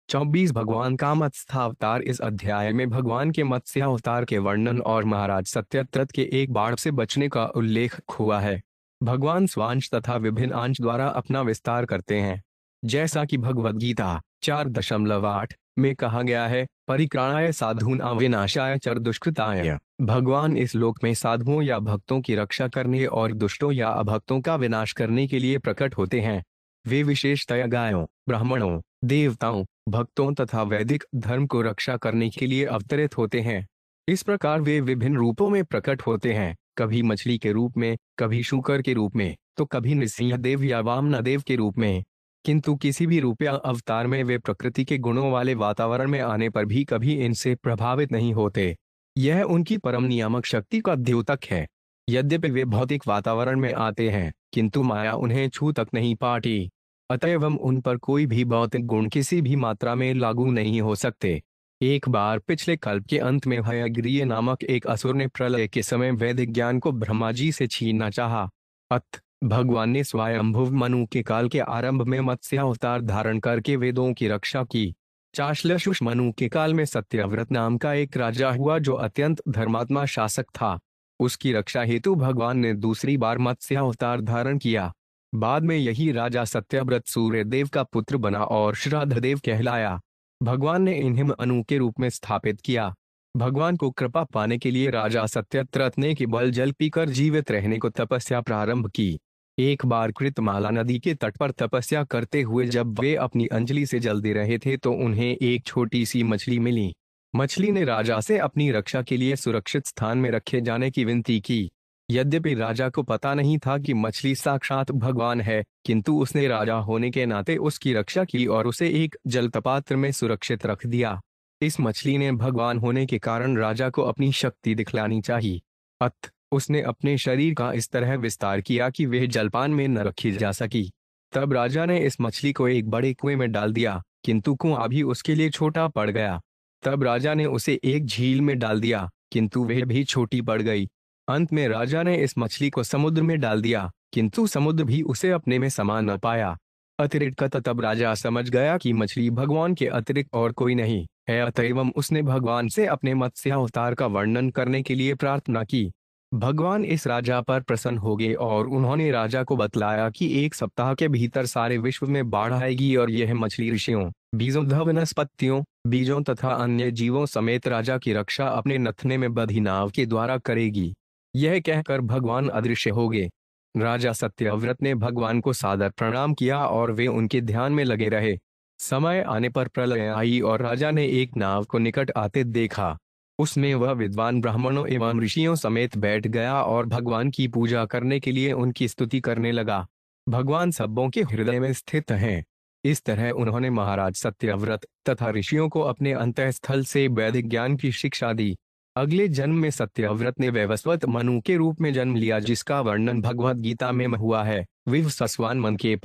24 भगवान का मत्स्य अवतार। इस अध्याय में भगवान के मत्स्य अवतार के वर्णन और महाराज सत्यव्रत के एक बाढ़ से बचने का उल्लेख हुआ है। भगवान स्वांश तथा विभिन्न अंश द्वारा अपना विस्तार करते हैं। जैसा कि भगवद गीता 4.8 में कहा गया है, परित्राणाय साधूनां विनाशाय च दुष्कृताय। भगवान इस लोक में साधुओं या भक्तों की रक्षा करने और दुष्टों या अभक्तों का विनाश करने के लिए प्रकट होते हैं। वे विशेषतया गायों, ब्राह्मणों, देवताओं, भक्तों तथा वैदिक धर्म को रक्षा करने के लिए अवतरित होते हैं। इस प्रकार वे विभिन्न रूपों में प्रकट होते हैं, कभी मछली के रूप में, कभी शूकर के रूप में, तो कभी नृसिंह देव या वामन देव के रूप में। किंतु किसी भी रूप या अवतार में वे प्रकृति के गुणों वाले वातावरण में आने पर भी कभी इनसे प्रभावित नहीं होते। यह उनकी परम नियामक शक्ति का द्योतक है। यद्यपि वे भौतिक वातावरण में आते हैं, किंतु माया उन्हें छू तक नहीं पाती। अतएव उन पर कोई भी भौतिक गुण किसी भी मात्रा में लागू नहीं हो सकते। एक बार पिछले कल्प के अंत में हयग्रीय नामक एक असुर ने प्रलय के समय वैदिक ज्ञान को ब्रह्मा जी से छीनना चाहा। अत भगवान ने स्वयंभुव मनु के काल के आरंभ में मत्स्य अवतार धारण करके वेदों की रक्षा की। चाश्लशुष मनु के काल में सत्यव्रत नाम का एक राजा हुआ जो अत्यंत धर्मात्मा शासक था। उसकी रक्षा हेतु भगवान ने दूसरी बार मत्स्य अवतार धारण किया। बाद में यही राजा सत्यव्रत सूर्य देव का पुत्र बना और श्राद्ध देव कहलाया। भगवान ने इन्हें मनु के रूप में स्थापित किया। भगवान को कृपा पाने के लिए राजा सत्यव्रत ने केवल जल पीकर जीवित रहने को तपस्या प्रारंभ की। एक बार कृतमाला नदी के तट पर तपस्या करते हुए जब वे अपनी अंजलि से जल दे रहे थे तो उन्हें एक छोटी सी मछली मिली। मछली ने राजा से अपनी रक्षा के लिए सुरक्षित स्थान में रखे जाने की विनती की। यद्यपि राजा को पता नहीं था कि मछली साक्षात भगवान है, किंतु उसने राजा होने के नाते उसकी रक्षा की और उसे एक जलतपात्र में सुरक्षित रख दिया। इस मछली ने भगवान होने के कारण राजा को अपनी शक्ति दिखलानी चाहिए। अतः उसने अपने शरीर का इस तरह विस्तार किया कि वह जलपान में न रखी जा सकी। तब राजा ने इस मछली को एक बड़े कुएं में डाल दिया, किंतु कुआं भी उसके लिए छोटा पड़ गया। तब राजा ने उसे एक झील में डाल दिया, किंतु वह भी छोटी पड़ गई। अंत में राजा ने इस मछली को समुद्र में डाल दिया, किंतु समुद्र भी उसे अपने में समा न पाया। अतिरिक्त तब राजा समझ गया कि मछली भगवान के अतिरिक्त और कोई नहीं है। अतएव उसने भगवान से अपने मत्स्य अवतार का वर्णन करने के लिए प्रार्थना की। भगवान इस राजा पर प्रसन्न हो गए और उन्होंने राजा को बतलाया कि 1 सप्ताह के भीतर सारे विश्व में बाढ़ आएगी और यह मछली ऋषियों, बीजों, वनस्पतियों, बीजों तथा अन्य जीवों समेत राजा की रक्षा अपने नथने में बंधी नाव के द्वारा करेगी। यह कहकर भगवान अदृश्य हो गए। राजा सत्यव्रत ने भगवान को सादर प्रणाम किया और वे उनके ध्यान में लगे रहे। समय आने पर प्रलय आई और राजा ने एक नाव को निकट आते देखा। उसमें वह विद्वान ब्राह्मणों एवं ऋषियों समेत बैठ गया और भगवान की पूजा करने के लिए उनकी स्तुति करने लगा। भगवान सबों के हृदय में स्थित हैं। इस तरह उन्होंने महाराज सत्यव्रत तथा ऋषियों को अपने अंतःस्थल से वैदिक ज्ञान की शिक्षा दी। अगले जन्म में सत्यव्रत ने वैवस्वत मनु के रूप में जन्म लिया, जिसका वर्णन भगवद गीता में हुआ है। विवस्वान मन के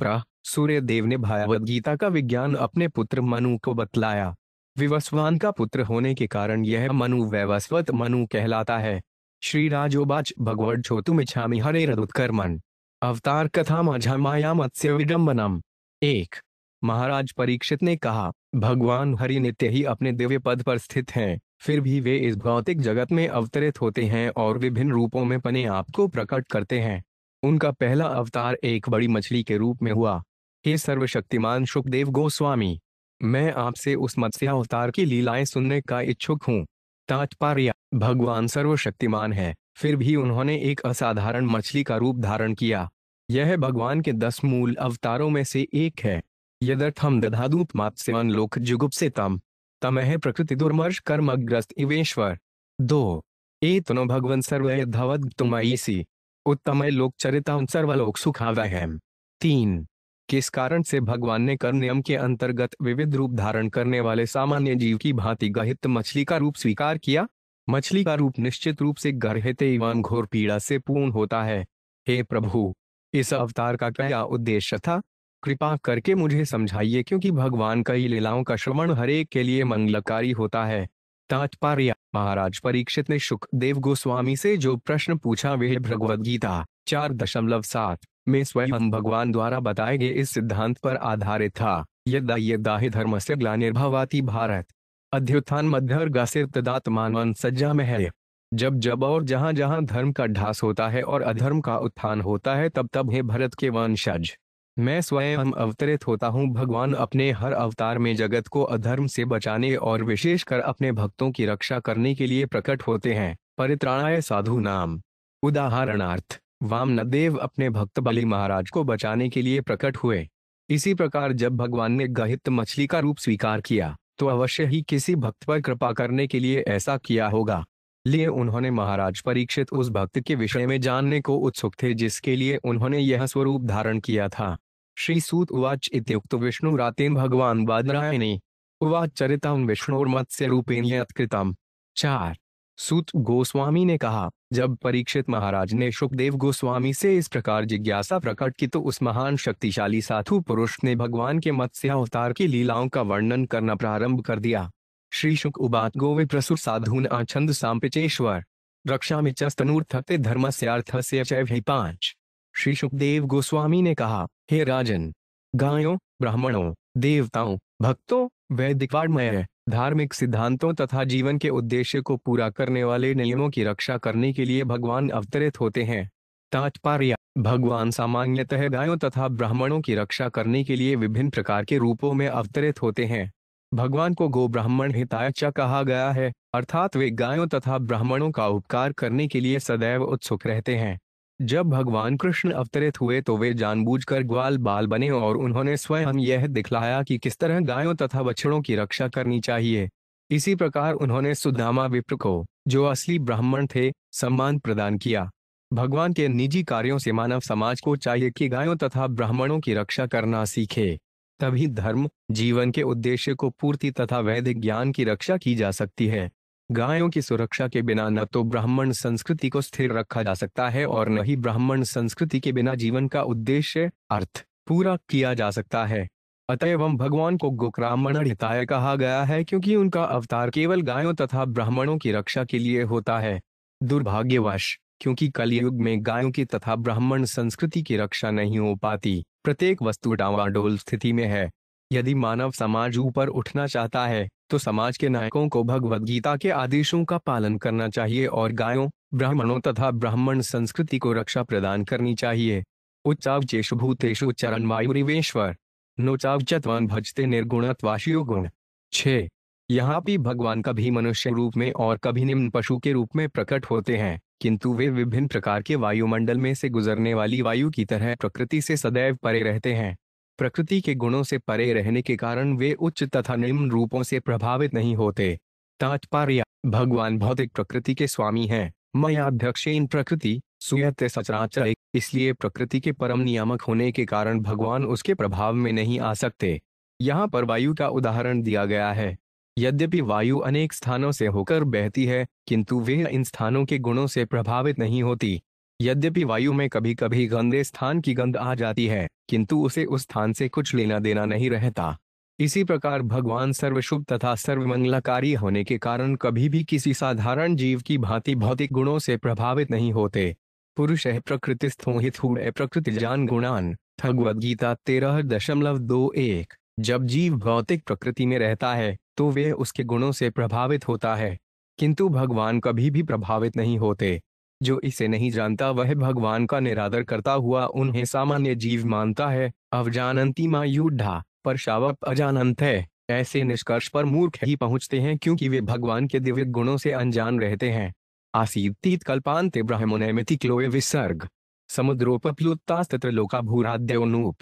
सूर्य देव ने भागवत गीता का विज्ञान अपने पुत्र मनु को बतलाया। विवस्वान का पुत्र होने के कारण यह मनु वैवस्वत मनु कहलाता है। श्री राजोवाच भगवद छोतुमिच्छामि हरेरदुत्कर्मन् अवतार कथा माझा माया मत्स्य विडम्बनम। 1 महाराज परीक्षित ने कहा, भगवान हरि नित्य ही अपने दिव्य पद पर स्थित हैं, फिर भी वे इस भौतिक जगत में अवतरित होते हैं और विभिन्न रूपों में अपने आप को प्रकट करते हैं। उनका पहला अवतार एक बड़ी मछली के रूप में हुआ। हे सर्वशक्तिमान शुकदेव गोस्वामी, मैं आपसे उस मत्स्य अवतार की लीलाएं सुनने का इच्छुक हूँ। तात्पर्य: भगवान सर्वशक्तिमान है, फिर भी उन्होंने एक असाधारण मछली का रूप धारण किया। यह भगवान के 10 मूल अवतारों में से एक है। यदर्थम दधादूप मात्स्यवन लोक जुगुप्सितम तमह प्रकृति दुर्मर्ष कर्मग्रस्त इवेश्वर। 2 एतनो भगवन् सर्वयद्धवद तुमयिसी उत्तमय लोक चरितां सर्वलोक सुखावहम। 3 किस कारण से भगवान ने कर्म नियम के अंतर्गत विविध रूप धारण करने वाले सामान्य जीव की भांति गहित मछली का रूप स्वीकार किया। मछली का रूप निश्चित रूप से गर्हित एवं घोर पीड़ा से पूर्ण होता है। हे प्रभु, इस अवतार का क्या उद्देश्य था? कृपा करके मुझे समझाइए, क्योंकि भगवान कई लीलाओं का श्रवण हरेक के लिए मंगलकारी होता है। तात्पर्य: महाराज परीक्षित ने शुकदेव गोस्वामी से जो प्रश्न पूछा वह भगवद गीता 4.7 में स्वयं भगवान द्वारा बताए गए इस सिद्धांत पर आधारित था। यदा यदा हि धर्मस्य ग्लानिर्भवति भारत अभ्युत्थान मध्यर्गसिर तदात्मानं सज्जामहे। जब जब और जहां जहां धर्म का ढास होता है और अधर्म का उत्थान होता है, तब तब हे भरत के वंशज, मैं स्वयं अवतरित होता हूँ। भगवान अपने हर अवतार में जगत को अधर्म से बचाने और विशेषकर अपने भक्तों की रक्षा करने के लिए प्रकट होते हैं। परित्राणाय साधु नाम। उदाहरणार्थ, वामनदेव अपने भक्त बलि महाराज को बचाने के लिए प्रकट हुए। इसी प्रकार जब भगवान ने गहित मछली का रूप स्वीकार किया, तो अवश्य ही किसी भक्त पर कृपा करने के लिए ऐसा किया होगा। लिए उन्होंने महाराज परीक्षित उस भक्त के विषय में जानने को उत्सुक थे, जिसके लिए उन्होंने यह स्वरूप धारण किया था। श्री सूत उवाच इत्युक्त विष्णुरातेन भगवान बादरायणे उवाच चरितं विष्णुर्मत्स्य रूपेण यत्कृतम्। 4। सूत गोस्वामी ने कहा, जब परीक्षित महाराज ने शुकदेव गोस्वामी से इस प्रकार जिज्ञासा प्रकट की, तो उस महान शक्तिशाली साधु पुरुष ने भगवान के मत्स्य अवतार की लीलाओं का वर्णन करना प्रारंभ कर दिया। श्री शुक उवाच गोवे प्रसुर साधून छंद सांपिचेश्वर रक्षा में चस्तनूर्थते धर्मस्यार्थस्य च वै 5। श्री शुकदेव गोस्वामी ने कहा, हे राजन, गायों, ब्राह्मणों, देवताओं, भक्तों, वैदिक वाङ्मय, धार्मिक सिद्धांतों तथा जीवन के उद्देश्य को पूरा करने वाले नियमों की रक्षा करने के लिए भगवान अवतरित होते हैं। तात्पर्य, भगवान सामान्यतः गायों तथा ब्राह्मणों की रक्षा करने के लिए विभिन्न प्रकार के रूपों में अवतरित होते हैं। भगवान को गो ब्राह्मण हिताय च कहा गया है, अर्थात वे गायों तथा ब्राह्मणों का उपकार करने के लिए सदैव उत्सुक रहते हैं। जब भगवान कृष्ण अवतरित हुए तो वे जानबूझकर ग्वाल बाल बने और उन्होंने स्वयं यह दिखलाया कि किस तरह गायों तथा बछड़ों की रक्षा करनी चाहिए। इसी प्रकार उन्होंने सुदामा विप्र को, जो असली ब्राह्मण थे, सम्मान प्रदान किया। भगवान के निजी कार्यों से मानव समाज को चाहिए कि गायों तथा ब्राह्मणों की रक्षा करना सीखे, तभी धर्म, जीवन के उद्देश्य को पूर्ति तथा वैदिक ज्ञान की रक्षा की जा सकती है। गायों की सुरक्षा के बिना न तो ब्राह्मण संस्कृति को स्थिर रखा जा सकता है और न ही ब्राह्मण संस्कृति के बिना जीवन का उद्देश्य, अर्थ, पूरा किया जा सकता है। अतएव भगवान को गोब्राह्मण हिताय कहा गया है, क्योंकि उनका अवतार केवल गायों तथा ब्राह्मणों की रक्षा के लिए होता है। दुर्भाग्यवश, क्योंकि कलयुग में गायों की तथा ब्राह्मण संस्कृति की रक्षा नहीं हो पाती, प्रत्येक वस्तु डावाडोल स्थिति में है। यदि मानव समाज ऊपर उठना चाहता है, तो समाज के नायकों को भगवद गीता के आदेशों का पालन करना चाहिए और गायों, ब्राह्मणों तथा ब्राह्मण संस्कृति को रक्षा प्रदान करनी चाहिए। उच्चावचेषु भूतेषु चरण वायुरिवेश्वर नोचावचत्वान भजते निर्गुणत्वाशियो गुण। 6। यहाँ भी भगवान कभी मनुष्य रूप में और कभी निम्न पशु के रूप में प्रकट होते हैं, किंतु वे विभिन्न प्रकार के वायुमंडल में से गुजरने वाली वायु की तरह प्रकृति से सदैव परे रहते हैं। प्रकृति के गुणों से परे रहने के कारण वे उच्च तथा निम्न रूपों से प्रभावित नहीं होते। तात्पर्य, भगवान भौतिक प्रकृति के स्वामी हैं। मयाध्यक्षेन प्रकृति सुयते सचराचर, इसलिए प्रकृति के परम नियामक होने के कारण भगवान उसके प्रभाव में नहीं आ सकते। यहाँ पर वायु का उदाहरण दिया गया है। यद्यपि वायु अनेक स्थानों से होकर बहती है, किंतु वे इन स्थानों के गुणों से प्रभावित नहीं होती। यद्यपि वायु में कभी कभी गंदे स्थान की गंध आ जाती है, किंतु उसे उस स्थान से कुछ लेना देना नहीं रहता। इसी प्रकार भगवान सर्वशुभ तथा सर्वमंगलकारी होने के कारण कभी भी किसी साधारण जीव की भांति भौतिक गुणों से प्रभावित नहीं होते। पुरुष है प्रकृतिस्थो हिथु प्रकृति जान गुणान, भगवद गीता 13.21। जब जीव भौतिक प्रकृति में रहता है तो वे उसके गुणों से प्रभावित होता है, किंतु भगवान कभी भी प्रभावित नहीं होते। जो इसे नहीं जानता वह भगवान का निरादर करता हुआ उन्हें सामान्य जीव मानता है। अवजानन्ति मा युद्धा पर शावक अजानंत है। ऐसे निष्कर्ष पर मूर्ख ही पहुंचते हैं, क्योंकि वे भगवान के दिव्य गुणों से अनजान रहते हैं। आसीतीत कल्पान्ते ब्रह्मणेमिति क्लोए विसर्ग समुद्रोपप्लुतास्तत्र लोका भूराद्योनूप।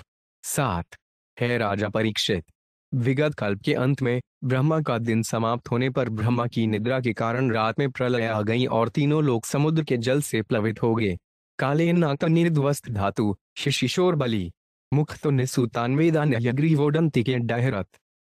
7। है राजा परीक्षित, विगत कल्प के अंत में ब्रह्मा का दिन समाप्त होने पर ब्रह्मा की निद्रा के कारण रात में प्रलय आ गई और तीनों लोग समुद्र के जल से प्लवित हो गए। काले नाक निर्ध्वस्त धातु शिशिशोर बलि मुख तो निसूतान्वेदान्यग्रीवोडंति के डहरत।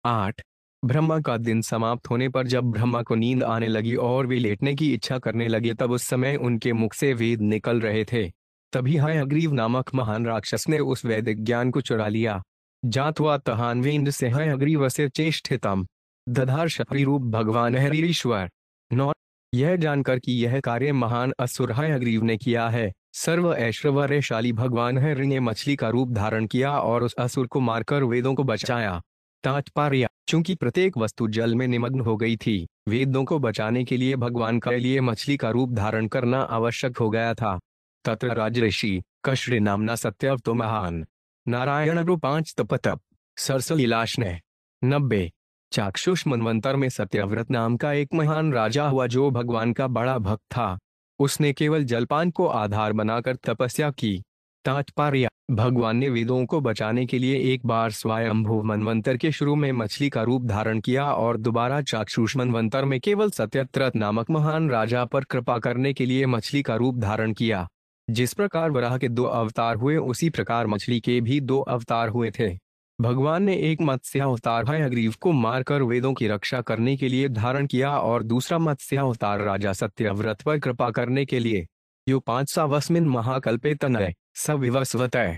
8। ब्रह्मा का दिन समाप्त होने पर जब ब्रह्मा को नींद आने लगी और वे लेटने की इच्छा करने लगे, तब उस समय उनके मुख से वेद निकल रहे थे। तभी हयग्रीव नामक महान राक्षस ने उस वैदिक ज्ञान को चुरा लिया। जात्वा तहान्वेन्द्र से हयग्रीव से चेष्टितम दधार शक्ति रूप भगवान हरीश्वर। 9। यह जानकर कि यह कार्य महान असुर हयग्रीव ने किया है, सर्व ऐश्वर्यशाली भगवान हरि ने मछली का रूप धारण किया और उस असुर को मारकर वेदों को बचाया। तात्पर्य: चूंकि प्रत्येक वस्तु जल में निमग्न हो गई थी, वेदों को बचाने के लिए भगवान के लिए मछली का रूप धारण करना आवश्यक हो गया था। तत्र राजऋषि कश्रे नामना सत्यवतो महान नारायण रूपांच तपतप सरसलीलाश ने 90 चाक्षुष मनवंतर में सत्यव्रत नाम का एक महान राजा हुआ जो भगवान का बड़ा भक्त था। उसने केवल जलपान को आधार बनाकर तपस्या की। तात्पर्य: भगवान ने वेदों को बचाने के लिए एक बार स्वयंभू मनवंतर के शुरू में मछली का रूप धारण किया और दोबारा चाक्षुष मनवंतर में केवल सत्यव्रत नामक महान राजा पर कृपा करने के लिए मछली का रूप धारण किया। जिस प्रकार वराह के 2 अवतार हुए, उसी प्रकार मछली के भी 2 अवतार हुए थे। भगवान ने एक मत्स्य अवतार हयग्रीव को मारकर वेदों की रक्षा करने के लिए धारण किया और दूसरा मत्स्य अवतार राजा सत्यव्रत पर कृपा करने के लिए। यो 500वस्मिन् महाकल्पे तनय सविवस्वतः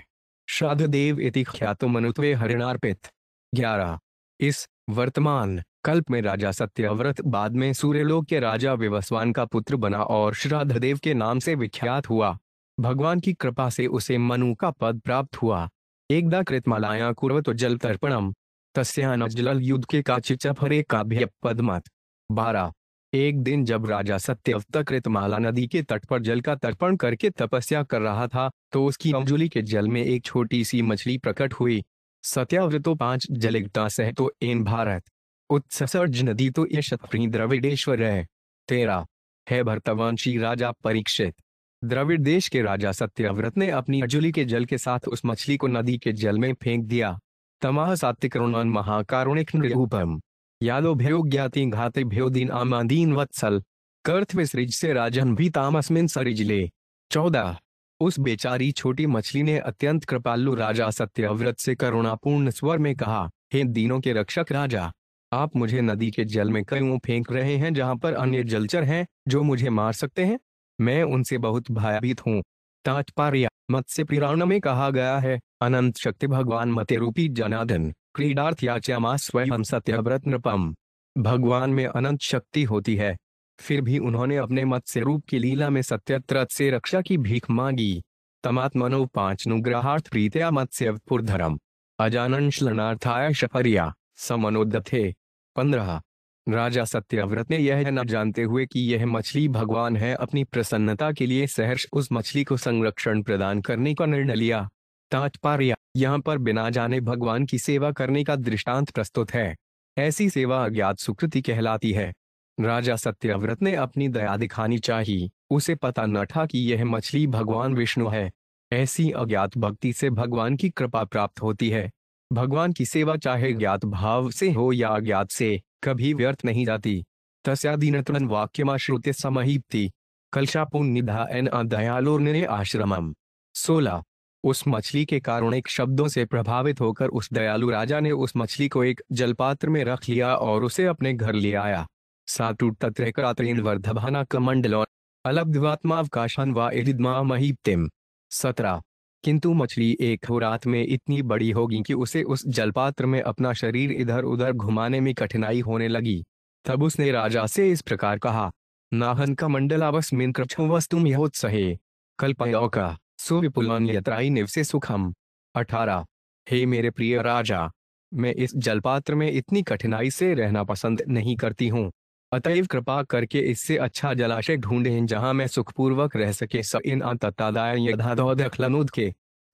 श्राद्धदेव इति ख्यातो मनुत्वे हरिणार्पित। 11 इस वर्तमान कल्प में राजा सत्यव्रत बाद में सूर्यलोक के राजा विवस्वान का पुत्र बना और श्राद्धदेव के नाम से विख्यात हुआ। भगवान की कृपा से उसे मनु का पद प्राप्त हुआ। एकदा कृतमालाया कुर्वतो जल तर्पणम तस्यानजलल युद्ध के काचिचफरे काभ्य पदमत। 12 एक दिन जब राजा सत्यव्रत कृतमाला नदी के तट पर जल का तर्पण करके तपस्या कर रहा था, तो उसकी अंजुली के जल में एक छोटी सी मछली प्रकट हुई। सत्यव्रतो 5 जलिगता सह तो एन भारत उत्सर्ज नदी तो यशप्री द्रविडेश्वर है। 13 है भरतवंशी राजा परीक्षित। द्रविड़ देश के राजा सत्यव्रत ने अपनी अंजुली के जल के साथ उस मछली को नदी के जल में फेंक दिया। तमाह सात्विकरुणन महाकारुणिक नृरूपम यादो भयो ज्ञाति घाते भयो दीन आमादीन वत्सल कर्थ विसृज से राजन भी तामस्मिन सरिजले। 14 उस बेचारी छोटी मछली ने अत्यंत कृपालु राजा सत्यव्रत से करुणापूर्ण स्वर में कहा, हे दीनों के रक्षक राजा, आप मुझे नदी के जल में क्यों फेंक रहे हैं जहां पर अन्य जलचर हैं जो मुझे मार सकते हैं? मैं उनसे बहुत भयभीत हूँ। तात्पर्य: मत्स्य पुराण में कहा गया है, अनंत शक्ति भगवान मते रूपी जनार्दन क्रीडार्थयाचयामा स्वयं सत्यव्रत नृपम। भगवान में अनंत शक्ति होती है, फिर भी उन्होंने अपने मत्स्य रूप की लीला में सत्यव्रत से रक्षा की भीख मांगी। तमात्मनो 5 नुग्रहार्थ प्रीत्या मत्स्यपुरधरम अजानन श्लनार्थाय शफर्या समनोदथे। 15 राजा सत्यव्रत ने यह न जानते हुए कि यह मछली भगवान है, अपनी प्रसन्नता के लिए सहर्ष उस मछली को संरक्षण प्रदान करने का निर्णय लिया। तात्पर्य: यहाँ पर बिना जाने भगवान की सेवा करने का दृष्टांत प्रस्तुत है। ऐसी सेवा अज्ञात सुकृति कहलाती है। राजा सत्यव्रत ने अपनी दया दिखानी चाहिए, उसे पता न था कि यह मछली भगवान विष्णु है। ऐसी अज्ञात भक्ति से भगवान की कृपा प्राप्त होती है। भगवान की सेवा चाहे ज्ञात भाव से हो या अज्ञात से, कभी व्यर्थ नहीं जाती। तस्यादीनत्वं वाक्यमाश्रुत्य समहीप्ति कलशापुन्निधा एन दयालोर्निरे आश्रमम। 16 उस मछली के कारुणिक शब्दों से प्रभावित होकर उस दयालु राजा ने उस मछली को एक जलपात्र में रख लिया और उसे अपने घर ले आया। सातु तत्रैकरात्रेण वर्धभाना कमंडलो अलब्धवात्मावकाशान वा एदिद्मा महीप्तिम। 17 किंतु मछली एक रात में इतनी बड़ी होगी कि उसे उस जलपात्र में अपना शरीर इधर उधर घुमाने में कठिनाई होने लगी। तब उसने राजा से इस प्रकार कहा, नाहन का मंडलावस्मिन कृच्छो वस्तुम यहोत्सहे कल्पयोका सुविपुलान यत्राई निवसे सुखम। 18 हे मेरे प्रिय राजा, मैं इस जलपात्र में इतनी कठिनाई से रहना पसंद नहीं करती हूँ, अतएव कृपा करके इससे अच्छा जलाशय ढूंढें जहां मैं सुखपूर्वक रह सके। स इन तत्तादाय यदादौदखलनुद के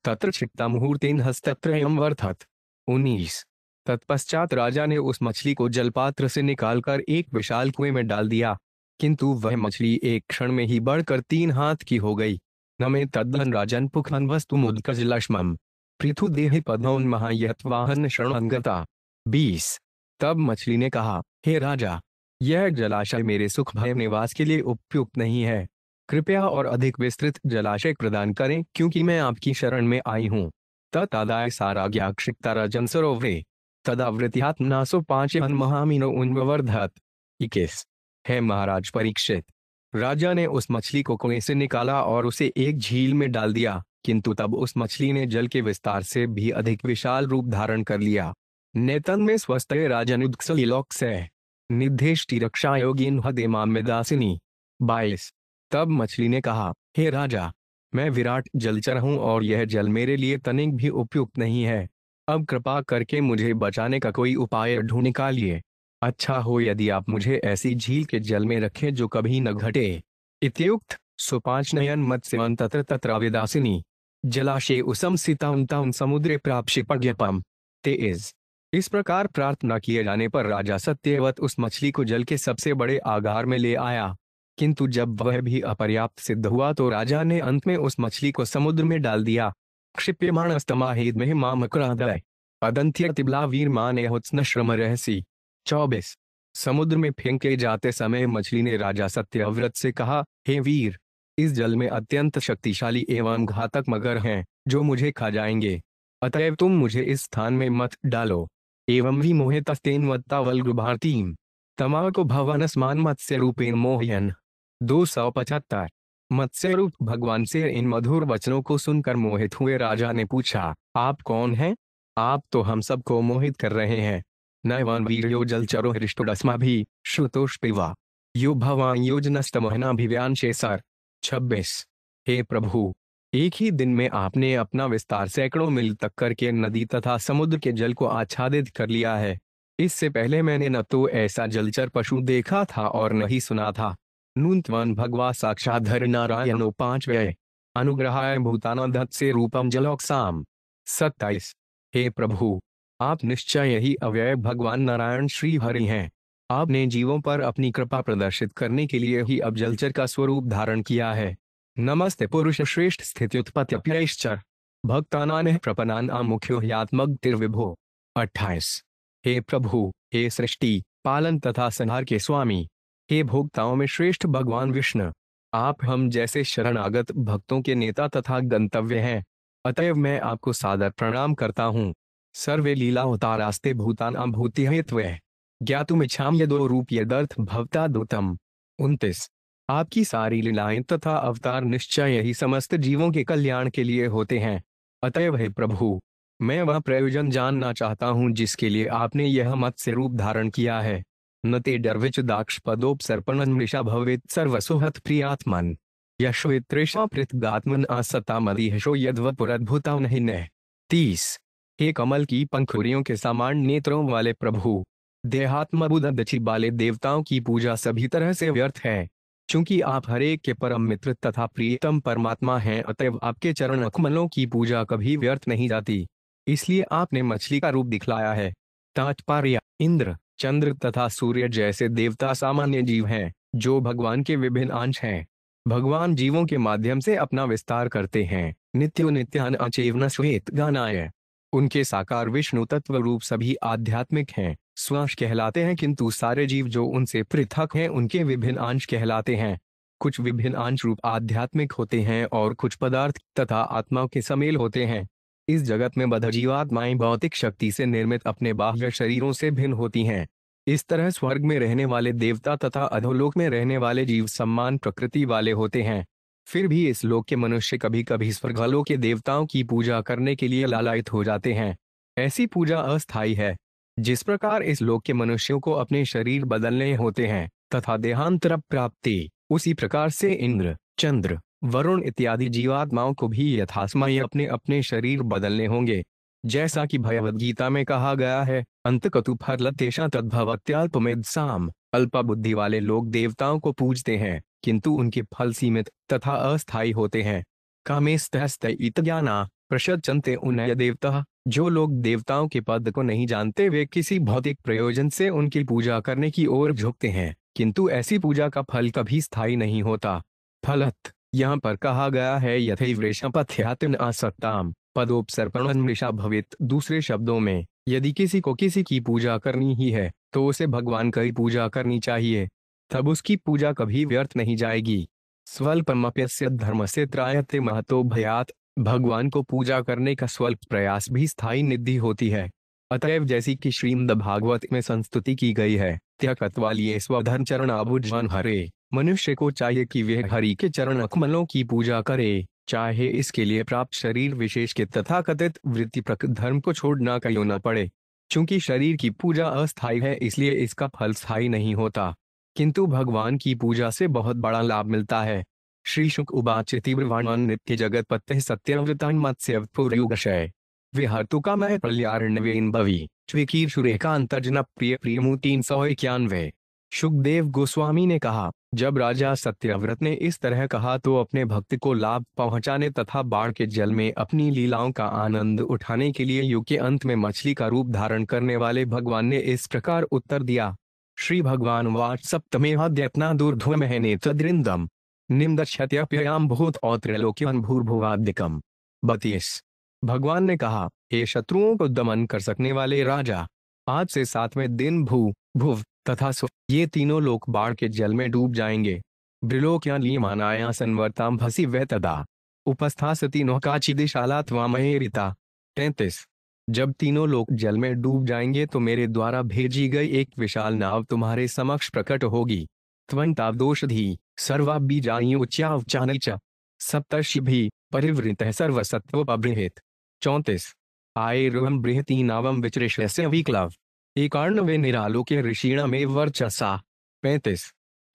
तत्र छिट्टा मुहूर्तेन हस्तत्रयम वर्थत। 19 तत्पश्चात राजा ने उस मछली को जलपात्र से निकालकर एक विशाल कुएं में डाल दिया, किंतु वह मछली एक क्षण में ही बढ़कर 3 हाथ की हो गई। नमे तद्दन राजन पुखन वस्तु मुदकजलक्ष्मम पृथु देहि पद्मोन महायत्वाहन शरणंगता। 20 तब मछली ने कहा, हे राजा, यह जलाशय मेरे सुख भय निवास के लिए उपयुक्त नहीं है। कृपया और अधिक विस्तृत जलाशय प्रदान करें, क्योंकि मैं आपकी शरण में आई हूँ। तदाय साराज्ञाक्षिप्ता राजन सरोवरे तदावृत्यात्मनासो 5 महामीनो उन्वर्धत। 21 है महाराज परीक्षित, राजा ने उस मछली को कुएं से निकाला और उसे एक झील में डाल दिया, किंतु तब उस मछली ने जल के विस्तार से भी अधिक विशाल रूप धारण कर लिया। नेतन में स्वस्थ राजनुत्सलोक से निधेष्टि रक्षा योगिन हदेमा में दासिनी। 22 तब मछली ने कहा, हे राजा, मैं विराट जलचर हूँ और यह जल मेरे लिए तनिक भी उपयुक्त नहीं है। अब कृपा करके मुझे बचाने का कोई उपाय ढूंढ निकालिए। अच्छा हो यदि आप मुझे ऐसी झील के जल में रखें जो कभी न घटे। इत्युक्त सुपांच नयन मत्स्यवन तत्र तत्र विदासिनी जलाशय उसम सिताउन समुद्रे प्राक्षिपज्ञपम तेज। इस प्रकार प्रार्थना किए जाने पर राजा सत्यवत उस मछली को जल के सबसे बड़े आगार में ले आया। किंतु जब वह भी अपर्याप्त सिद्ध हुआ तो राजा ने अंत में उस मछली को समुद्र में डाल दिया। क्षिप्यमाणस्तमाहेद में मामक्रादय अदंत्य तिबला वीर माने हुत्स्न श्रम रहसी। 24। समुद्र में फेंके जाते समय मछली ने राजा सत्यव्रत से कहा, हे वीर, इस जल में अत्यंत शक्तिशाली एवं घातक मगर हैं जो मुझे खा जाएंगे, अतएव तुम मुझे इस स्थान में मत डालो। एवं विमोहितस्तेन वत्तावल्गु भारतीम तमाको भवनस्मान मत्स्य रूपेण मोहयन। 275। मत्स्य रूप भगवान से इन मधुर वचनों को सुनकर मोहित हुए राजा ने पूछा, आप कौन हैं? आप तो हम सबको मोहित कर रहे हैं। नैवान वीर्यो जलचरो हृष्टोडस्मा भी श्रुतोष्पिवा यो भवान योजनस्तमोहनाभिव्यान शेसर। 26। हे प्रभु, एक ही दिन में आपने अपना विस्तार सैकड़ों मील तक करके नदी तथा समुद्र के जल को आच्छादित कर लिया है। इससे पहले मैंने न तो ऐसा जलचर पशु देखा था और न ही सुना था। नूतन भगवा साक्षात हर नारायणो 5वें अनुग्रहाय भूतानादत्त से रूपम जलोक्साम। 27। हे प्रभु, आप निश्चय ही अव्यय भगवान नारायण श्री हरि हैं। आपने जीवों पर अपनी कृपा प्रदर्शित करने के लिए ही अब जलचर का स्वरूप धारण किया है। नमस्ते पुरुष श्रेष्ठ स्थित्युत्पत्त्यप्यैश्चर भक्तानां प्रपन्नान मुख्यो ह्यात्मक तिर्विभो। 28। हे प्रभु, हे सृष्टि पालन तथा संहार के स्वामी, हे भोक्ताओं में श्रेष्ठ भगवान विष्णु, आप हम जैसे शरणागत भक्तों के नेता तथा गंतव्य हैं, अतएव मैं आपको सादर प्रणाम करता हूँ। सर्वे लीला उतारास्ते भूतानां भूति हेत्वे ज्ञातुम इच्छाम यदो रूप यदर्थ भवता दूतम। 29। आपकी सारी लीलाएं तथा अवतार निश्चय ही समस्त जीवों के कल्याण के लिए होते हैं, अतएव हे प्रभु, मैं वह प्रयोजन जानना चाहता हूँ जिसके लिए आपने यह मत्स्य रूप धारण किया है। न ते डर्विच दाक्ष पदोपसर्पण मृषा भवेत् सर्वसुहत प्रियात्मन यशोत्रेषा पृथगात्मन असता मदीहशो यद्वपुरद्भुता नहीं न। 30। हे कमल की पंखुड़ियों के समान नेत्रों वाले प्रभु, देहात्म बुदंदची वाले देवताओं की पूजा सभी तरह से व्यर्थ है। चूंकि आप हरेक के परम मित्र तथा प्रियतम परमात्मा हैं, अतएव आपके चरण कमलों की पूजा कभी व्यर्थ नहीं जाती। इसलिए आपने मछली का रूप दिखलाया है। तात्पर्य, इंद्र, चंद्र तथा सूर्य जैसे देवता सामान्य जीव हैं जो भगवान के विभिन्न अंश हैं। भगवान जीवों के माध्यम से अपना विस्तार करते हैं। नित्यो नित्यान अचेवन श्वेत गानाय। उनके साकार विष्णु तत्व रूप सभी आध्यात्मिक हैं, स्वांश कहलाते हैं, किंतु सारे जीव जो उनसे पृथक हैं उनके विभिन्न अंश कहलाते हैं। कुछ विभिन्न अंश रूप आध्यात्मिक होते हैं और कुछ पदार्थ तथा आत्माओं के समेल होते हैं। इस जगत में बद्ध जीवात्माएं भौतिक शक्ति से निर्मित अपने बाह्य शरीरों से भिन्न होती हैं। इस तरह स्वर्ग में रहने वाले देवता तथा अधोलोक में रहने वाले जीव समान प्रकृति वाले होते हैं। फिर भी इस लोक के मनुष्य कभी कभी स्वर्गलोक के देवताओं की पूजा करने के लिए लालायित हो जाते हैं। ऐसी पूजा अस्थायी है। जिस प्रकार इस लोक के मनुष्यों को अपने शरीर बदलने होते हैं तथा देहांतर प्राप्ति, उसी प्रकार से इंद्र, चंद्र, वरुण इत्यादि जीवात्माओं को भी यथासमय अपने अपने शरीर बदलने होंगे। जैसा कि भगवद गीता में कहा गया है, अंतकतु फलतेषां तद्भवत्याल्पमेधसाम्। अल्प बुद्धि वाले लोग देवताओं को पूजते हैं, किंतु उनके फल सीमित तथा अस्थायी होते हैं। कामेस्तहस्तइतज्ञाना प्रशचन्ते उन्नय देवता। जो लोग देवताओं के पद को नहीं जानते वे किसी भौतिक प्रयोजन से उनकी पूजा करने की ओर झुकते हैं, किंतु ऐसी पूजा का फल कभी स्थायी नहीं होता। फलत यहाँ पर कहा गया है यथैवृषपथ्यातिन असत्ताम पदोपसर्पण मृषा भवेत्। दूसरे शब्दों में, यदि किसी को किसी की पूजा करनी ही है तो उसे भगवान की ही पूजा करनी चाहिए, तब उसकी पूजा कभी व्यर्थ नहीं जाएगी। स्वल्पमप्यस्य धर्मस्य त्रायते महतो भयात्। भगवान को पूजा करने का स्वल्प प्रयास भी स्थायी निधि होती है। अतएव जैसी कि श्रीमद् भागवत में संस्तुति की गई है, त्यक्त्वालिये स्वधर्म चरणाबुजवन हरे। मनुष्य को चाहिए कि वह हरि के चरण कमलों की पूजा करे, चाहे इसके लिए प्राप्त शरीर विशेष के तथाकथित वृत्ति प्रकृत धर्म को छोड़ना क्यों न पड़े। चूंकि शरीर की पूजा अस्थायी है इसलिए इसका फल स्थायी नहीं होता, किंतु भगवान की पूजा से बहुत बड़ा लाभ मिलता है। श्री शुक उवाच तीव्रवाण नित्य जगतपते सत्यव्रतान् मत्स्यवपुर्युगशय। विहर्तुका मैं प्रल्यारण्यवेन भवी च्विकीर सुरेखांतर्जन प्रिय प्रियमु 391। सुखदेव गोस्वामी ने कहा, जब राजा सत्यव्रत ने इस तरह कहा तो अपने भक्त को लाभ पहुंचाने तथा बाढ़ के जल में अपनी लीलाओं का आनंद उठाने के लिए युग के अंत में मछली का रूप धारण करने वाले भगवान ने इस प्रकार उत्तर दिया। श्री भगवान वाच सप्तमेहाद्यत्ना दूर्ध्वमहने तद्रिंदम निम्दक्षत्यप्ययाम भूत और त्रैलोक्यन भूर्भुवादिकम। 32। भगवान ने कहा, हे शत्रुओं को दमन कर सकने वाले राजा, आज से 7वें दिन भू भुव तथा स्व ये तीनों लोक बाढ़ के जल में डूब जाएंगे। ब्रिलोक्यालीमानाया संवर्ताम भसी वे तदा उपस्थासति नौकाचिदिशाला त्वामहेरिता। 33। जब तीनों लोग जल में डूब जाएंगे तो मेरे द्वारा भेजी गई एक विशाल नाव तुम्हारे समक्ष प्रकट होगी। त्वंतावदोषधि सर्वाबीजायुच्चावचानच सप्तर्षिभिः परिवृतः सर्वसत्त्वोपबृंहित। 34। आयेरुहं बृहती नावं विचृष्यस्य विक्लव एकार्णवे निरालोक्य ऋषीणमेव वर्चसा। 35।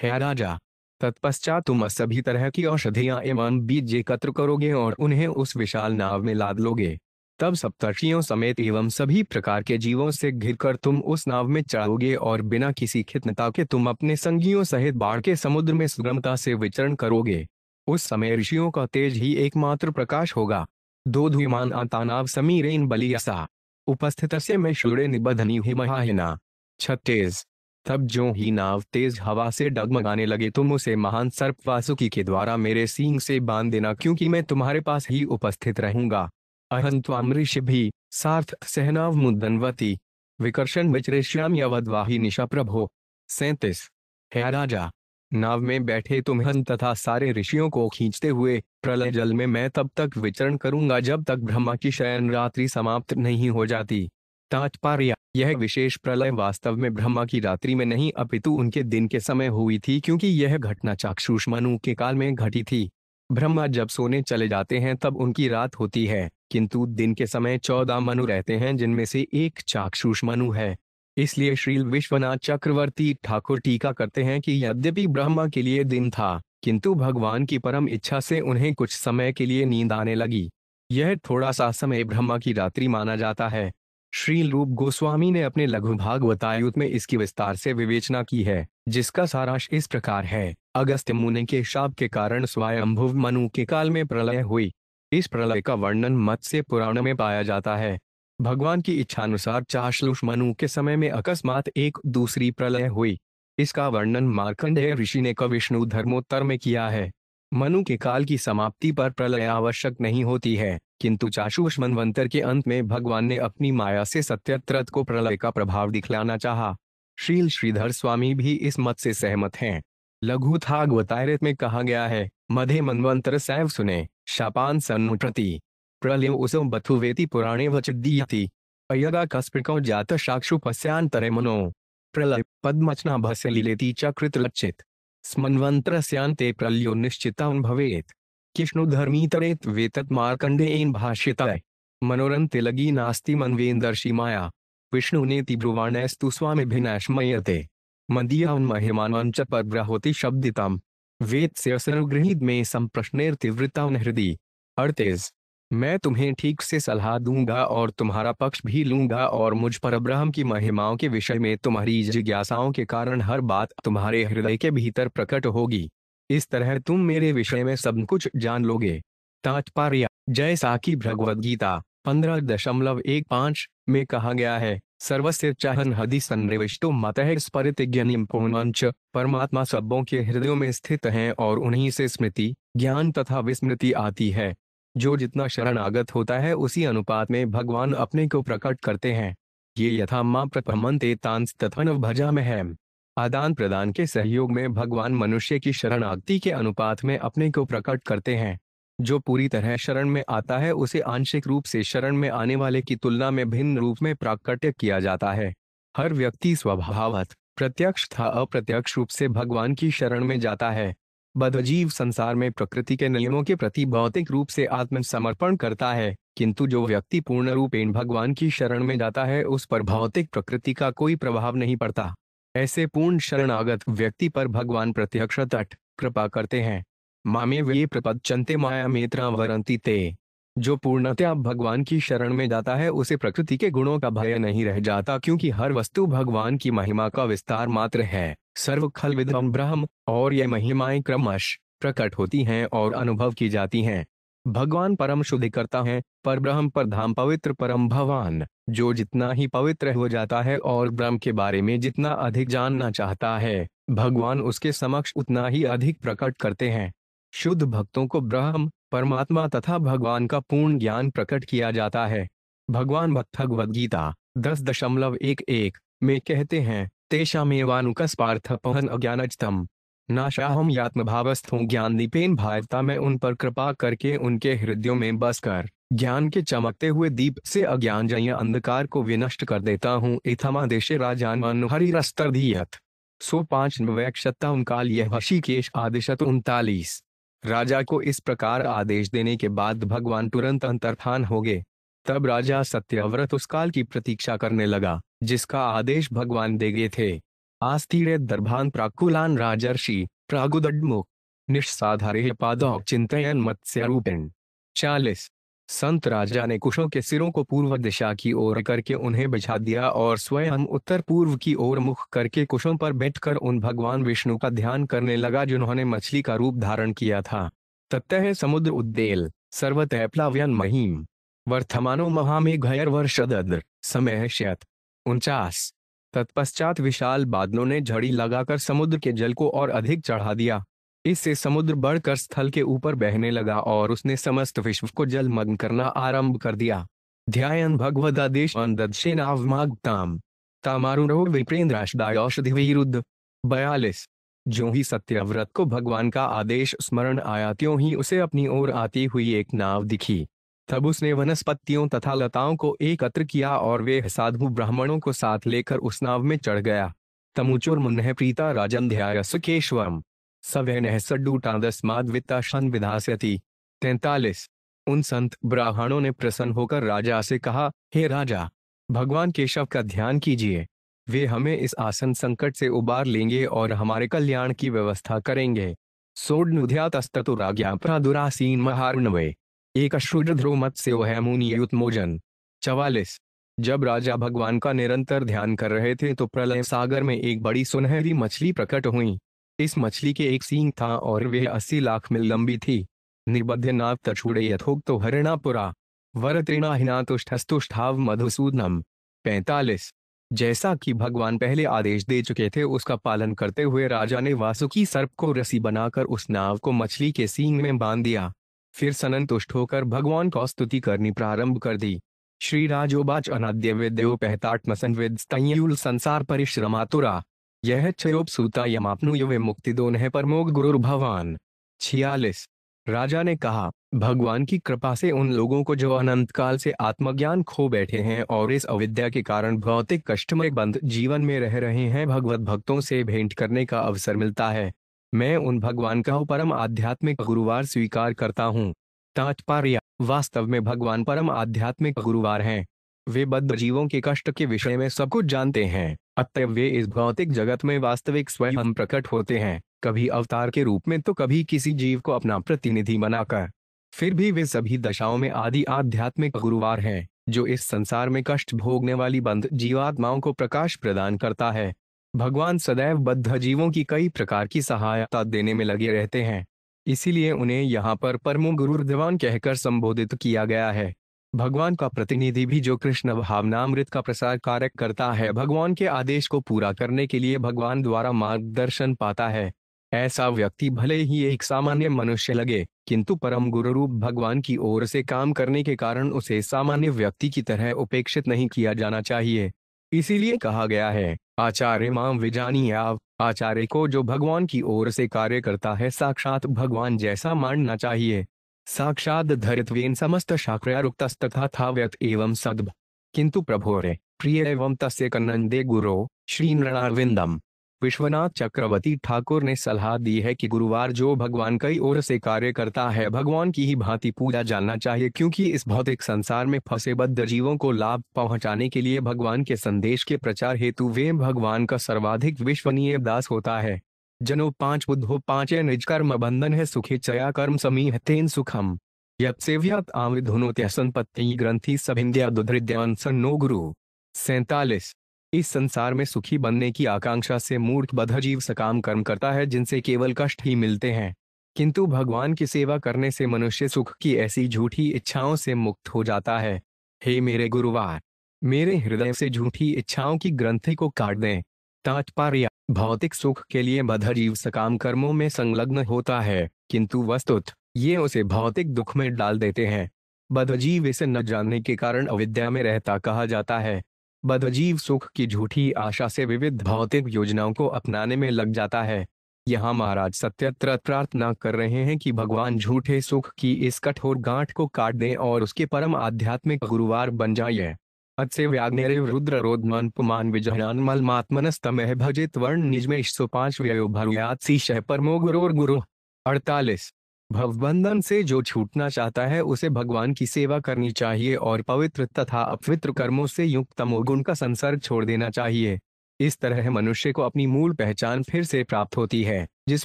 हे राजा, तत्पश्चात तुम सभी तरह की औषधियां एवं बीज एकत्र करोगे और उन्हें उस विशाल नाव में लाद लोगे। तब सप्तर्षियों समेत एवं सभी प्रकार के जीवों से घिरकर तुम उस नाव में चढ़ोगे और बिना किसी खिन्नता के तुम अपने संगियों सहित बाढ़ के समुद्र में सुगमता से विचरण करोगे। उस समय ऋषियों का तेज ही एकमात्र प्रकाश होगा। दो धुयमान आतानाव समीरेन बलियसा उपस्थितस्य में शूरे निबधनी हिमहाहिना। 36। तब जो ही नाव तेज हवा से डगमगाने लगे तुम उसे महान सर्प वासुकी के द्वारा मेरे सींग से बांध देना, क्योंकि मैं तुम्हारे पास ही उपस्थित रहूंगा। अहं त्वाम ऋषिभिः सार्थ सहनाव मुदन्वती विकर्षण विचरेष्यामि अवध्वाहि निशा प्रभो। 37। हे राजा, नाव में बैठे तुम्हें तथा सारे ऋषियों को खींचते हुए प्रलय जल में मैं तब तक विचरण करूंगा जब तक ब्रह्मा की शयन रात्रि समाप्त नहीं हो जाती। तात्पर्य, यह विशेष प्रलय वास्तव में ब्रह्मा की रात्रि में नहीं अपितु उनके दिन के समय हुई थी, क्योंकि यह घटना चाक्षुष मनु के काल में घटी थी। ब्रह्मा जब सोने चले जाते हैं तब उनकी रात होती है, किंतु दिन के समय 14 मनु रहते हैं जिनमें से एक चाक्षुष मनु है। इसलिए श्री विश्वनाथ चक्रवर्ती ठाकुर टीका करते हैं कि यद्यपि ब्रह्मा के लिए दिन था, किंतु भगवान की परम इच्छा से उन्हें कुछ समय के लिए नींद आने लगी। यह थोड़ा सा समय ब्रह्मा की रात्रि माना जाता है। श्री रूप गोस्वामी ने अपने लघु भागवतायुत में इसकी विस्तार से विवेचना की है, जिसका सारांश इस प्रकार है। अगस्त्य मुनि के शाप के कारण स्वयंभुव मनु के काल में प्रलय हुई। इस प्रलय का वर्णन मत्स्य पुराण में पाया जाता है। भगवान की इच्छानुसार चाक्षुष मनु के समय में अकस्मात एक दूसरी प्रलय हुई। इसका वर्णन मार्कंडेय ऋषि ने कविष्णु धर्मोत्तर में किया है। मनु के काल की समाप्ति पर प्रलय आवश्यक नहीं होती है, किंतु चाक्षुष मनवंतर के अंत में भगवान ने अपनी माया से सत्यत्रत को प्रलय का प्रभाव दिखलाना चाहा। श्रील श्रीधर स्वामी भी इस मत से सहमत हैं। लघु भागवतामृत में कहा गया है, मधे मनवंतर सैव सुने शापान सन्नुप्रति प्रलय उसो बथुवेति पुराणे वचदीयति अयदा कस्पृको जात साक्षु पस्यांतरे मनो प्रलय पद्मचना भस्य लीलेति चकृतलच्चित स्मन्वंतरस्यांते प्रलयो निश्चितं भवेत् किष्णुधर्मीतरेत वेतत् मार्कण्डेयेन भाष्यतः मनोरन्ते लगी नास्ति मनवेन्दर्शि माया विष्णुनेति ब्रुवाणैस्तु स्वामिभिनाश्मयते मदीयान् महिमानं च परब्रह्मोति शब्दितं वेत्स्य सर्वगृहीत में संप्रश्नेर्तिवृतां हृदि। 38। मैं तुम्हें ठीक से सलाह दूंगा और तुम्हारा पक्ष भी लूंगा और मुझ परब्रह्म की महिमाओं के विषय में तुम्हारी जिज्ञासाओं के कारण हर बात तुम्हारे हृदय के भीतर प्रकट होगी। इस तरह तुम मेरे विषय में सब कुछ जान लोगे। तात्पर्य, जैसा कि भगवद गीता 15.15 में कहा गया है, सर्वस्य चाहन हदि संनिविष्टो मतः स्फुरितज्ञानं पुनश्च परमात्मा सबों के हृदयों में स्थित हैं और उन्हीं से स्मृति, ज्ञान तथा विस्मृति आती है। जो जितना शरणागत होता है उसी अनुपात में भगवान अपने को प्रकट करते हैं। ये यथा मां प्रपमन्ते तांस तथन भजाम्यहम्। आदान प्रदान के सहयोग में भगवान मनुष्य की शरणागति के अनुपात में अपने को प्रकट करते हैं। जो पूरी तरह शरण में आता है उसे आंशिक रूप से शरण में आने वाले की तुलना में भिन्न रूप में प्राकट्य किया जाता है। हर व्यक्ति स्वभावतः प्रत्यक्ष तथा अप्रत्यक्ष रूप से भगवान की शरण में जाता है। बद्धजीव संसार में प्रकृति के नियमों के प्रति भौतिक रूप से आत्मसमर्पण करता है, किंतु जो व्यक्ति पूर्ण रूपेण भगवान की शरण में जाता है उस पर भौतिक प्रकृति का कोई प्रभाव नहीं पड़ता। ऐसे पूर्ण शरणागत व्यक्ति पर भगवान प्रत्यक्षतः कृपा करते हैं। मामे वे प्रपद्यन्ते मायामेत्रां वरन्ति ते। जो पूर्णतया भगवान की शरण में जाता है उसे प्रकृति के गुणों का भय नहीं रह जाता, क्योंकि हर वस्तु भगवान की महिमा का विस्तार मात्र है। सर्व खल्विदं ब्रह्म, और ये महिमाएं क्रमश प्रकट होती हैं और अनुभव की जाती हैं। भगवान परम शुद्धि करता है, पर ब्रह्म पर धाम पवित्र परम भगवान, जो जितना ही पवित्र हो जाता है और ब्रह्म के बारे में जितना अधिक जानना चाहता है, भगवान उसके समक्ष उतना ही अधिक प्रकट करते हैं। शुद्ध भक्तों को ब्रह्म, परमात्मा तथा भगवान का पूर्ण ज्ञान प्रकट किया जाता है। भगवान भगवद गीता 10.11 में कहते हैं, तेषामेवानुकस पार्थपहन अज्ञानजतम नाशाहम यात्मभावस्थो ज्ञान दीपेन भारता, मैं उन पर कृपा करके उनके हृदयों में बसकर ज्ञान के चमकते हुए दीप से अज्ञानजन्य अंधकार को विनष्ट कर देता हूँ। इथमादेशे राजान हरिस्तर्धीयत सो 5 काल यह ऋषिकेश आदिशत 39। राजा को इस प्रकार आदेश देने के बाद भगवान तुरंत अंतर्धान हो गए। तब राजा सत्यव्रत उस काल की प्रतीक्षा करने लगा जिसका आदेश भगवान दे गए थे। आस्तीरे दर्भान प्राकुलान राजर्षि प्रागुदड्मुख निस्साधारे पादौ चिंतयन मत्स्य रूपेण। 40। संत राजा ने कुशों के सिरों को पूर्व दिशा की ओर करके उन्हें बिछा दिया और स्वयं उत्तर पूर्व की ओर मुख करके कुशों पर बैठकर उन भगवान विष्णु का ध्यान करने लगा जिन्होंने मछली का रूप धारण किया था। ततः समुद्र उद्देल सर्वतः प्लाव्यन महीम वर्तमानो महामेघयर वर्षदद्र समयश्यत। 49। तत्पश्चात विशाल बादलों ने झड़ी लगाकर समुद्र के जल को और अधिक चढ़ा दिया। इससे समुद्र बढ़कर स्थल के ऊपर बहने लगा और उसने समस्त विश्व को जलमग्न करना आरंभ कर दिया। ध्यायन भगवदादेश दक्षिणावमागताम तामारुणो विप्रेन्द्राशदायौषधिविरुद्ध। 42। जो ही सत्यव्रत को भगवान का आदेश स्मरण आया त्यों ही उसे अपनी ओर आती हुई एक नाव दिखी। तब उसने वनस्पतियों तथा लताओं को एकत्र किया और वे साधु ब्राह्मणों को साथ लेकर उस नाव में चढ़ गया। तमुचुर मुन्ह प्रीता राजन ध्यायस केशवम सवैनः सड्डूटादस्माद् वित्ताशन विधास्यति। 43। उन संत ब्राह्मणों ने प्रसन्न होकर राजा से कहा, हे राजा, भगवान केशव का ध्यान कीजिए, वे हमें इस आसन संकट से उबार लेंगे और हमारे कल्याण की व्यवस्था करेंगे। सोडनुध्यातस्ततो राज्ञा प्रादुरासीन महार्णवे एक शूद्रो मत्स्यो है मुनियुतमोजन। 44। जब राजा भगवान का निरंतर ध्यान कर रहे थे तो प्रलय सागर में एक बड़ी सुनहरी मछली प्रकट हुई। इस मछली के एक सींग था और वह 80 लाख मील लंबी थी। निबद्ध नाव तछुड़े यथोक्तो हरिणापुरा वरत्रिणाहिनातुष्टस्तुष्टाव मधुसूदनम। 45। जैसा कि भगवान पहले आदेश दे चुके थे उसका पालन करते हुए राजा ने वासुकी सर्प को रस्सी बनाकर उस नाव को मछली के सींग में बांध दिया। फिर संतुष्ट होकर भगवान को स्तुति करनी प्रारंभ कर दी। श्री राजोवाच अनाद्य विद्योपहतात्मसंविद स्तंयुल संसार परिश्रमातुरा यह क्षयोपसूता यमापनुय मुक्ति दोनः परमोग गुरुर्भवान। 46। राजा ने कहा, भगवान की कृपा से उन लोगों को जो अनंत काल से आत्मज्ञान खो बैठे हैं और इस अविद्या के कारण भौतिक कष्टमय बंध जीवन में रह रहे हैं, भगवत भक्तों से भेंट करने का अवसर मिलता है। मैं उन भगवान का परम आध्यात्मिक गुरुवार स्वीकार करता हूँ। तात्पर्य: वास्तव में भगवान परम आध्यात्मिक गुरुवार हैं। वे बद्ध जीवों के कष्ट के विषय में सब कुछ जानते हैं, अतः वे इस भौतिक जगत में वास्तविक स्वयं प्रकट होते हैं, कभी अवतार के रूप में तो कभी किसी जीव को अपना प्रतिनिधि बनाकर। फिर भी वे सभी दशाओं में आदि आध्यात्मिक गुरुवार हैं, जो इस संसार में कष्ट भोगने वाली बंध जीवात्माओं को प्रकाश प्रदान करता है। भगवान सदैव बद्ध जीवों की कई प्रकार की सहायता देने में लगे रहते हैं, इसीलिए उन्हें यहाँ पर परमो गुरुर्देवान कहकर संबोधित किया गया है। भगवान का प्रतिनिधि भी जो कृष्ण भावनामृत का प्रसार कार्य करता है, भगवान के आदेश को पूरा करने के लिए भगवान द्वारा मार्गदर्शन पाता है। ऐसा व्यक्ति भले ही एक सामान्य मनुष्य लगे, किंतु परम गुरु रूप भगवान की ओर से काम करने के कारण उसे सामान्य व्यक्ति की तरह उपेक्षित नहीं किया जाना चाहिए। इसीलिए कहा गया है, आचार्य माम विजानीयाव, आचार्य को जो भगवान की ओर से कार्य करता है साक्षात भगवान जैसा मानना चाहिए। साक्षात धरित्वेन समस्त शाक्र्यारुक्तस्तथा थाव्यत एवं सद्भ, किंतु प्रभोरे प्रिय एवं तस्य कन्नंदे गुरो श्री नृणारविंदम। विश्वनाथ चक्रवर्ती ठाकुर ने सलाह दी है कि गुरुवार जो भगवान की ओर से कार्य करता है भगवान की ही भांति पूजा जानना चाहिए, क्योंकि इस भौतिक संसार में फंसे बद्ध जीवों को लाभ पहुंचाने के लिए भगवान के संदेश के प्रचार हेतु वे भगवान का सर्वाधिक विश्वसनीय दास होता है। जनो 5 बुद्धो 5 निज कर्म बंधन है सुखे चया कर्म समीह तेन सुखम। यत्सेव्यात आमृधुनोत्य संपत्ति ग्रंथि सभिंद्या दुधृद्यान सन्नो गुरु। 47। इस संसार में सुखी बनने की आकांक्षा से मूर्ख बद्धजीव सकाम कर्म करता है जिनसे केवल कष्ट ही मिलते हैं, किंतु भगवान की सेवा करने से मनुष्य सुख की ऐसी झूठी इच्छाओं से मुक्त हो जाता है। हे मेरे गुरुवार, मेरे हृदय से झूठी इच्छाओं की ग्रंथि को काट दें। तात्पर्य: भौतिक सुख के लिए बद्धजीव सकाम कर्मों में संलग्न होता है, किंतु वस्तुतः ये उसे भौतिक दुख में डाल देते हैं। बद्धजीव इसे न जानने के कारण अविद्या में रहता कहा जाता है। बद्धजीव सुख की झूठी आशा से विविध भौतिक योजनाओं को अपनाने में लग जाता है। यहाँ महाराज सत्यव्रत प्रार्थना कर रहे हैं कि भगवान झूठे सुख की इस कठोर गांठ को काट दें और उसके परम आध्यात्मिक गुरुवार बन जाइए। अत्से व्याग्नेरे रुद्र रोदमान पुमान विजयान मलमात्मनस्तमह भजित वर्ण निजमें 105 व्ययो भरुयात शीशः परमो गुरोर गुरु। 48। भवबंधन से जो छूटना चाहता है उसे भगवान की सेवा करनी चाहिए और पवित्र तथा अपवित्र कर्मों से युक्त तमोगुण का संसर्ग छोड़ देना चाहिए। इस तरह मनुष्य को अपनी मूल पहचान फिर से प्राप्त होती है। जिस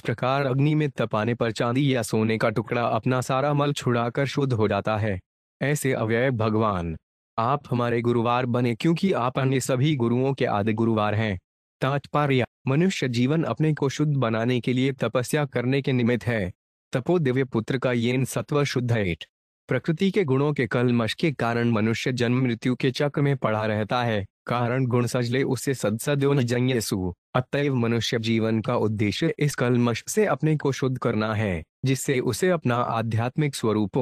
प्रकार अग्नि में तपाने पर चांदी या सोने का टुकड़ा अपना सारा मल छुड़ाकर शुद्ध हो जाता है, ऐसे अव्यय भगवान आप हमारे गुरुवार बने, क्योंकि आप अन्य सभी गुरुओं के आदि गुरुवार हैं। तात्पर्य: मनुष्य जीवन अपने को शुद्ध बनाने के लिए तपस्या करने के निमित्त है। तपो दिव्य पुत्र का येन सत्व शुद्ध एट। प्रकृति के गुणों के कलमश के कारण मनुष्य जन्म मृत्यु के चक्र में पड़ा रहता है। कारण गुण सजले उससे सदसद्यो न जंयसु। अतएव मनुष्य जीवन का उद्देश्य इस कलमश से अपने को शुद्ध करना है, जिससे उसे अपना आध्यात्मिक स्वरूप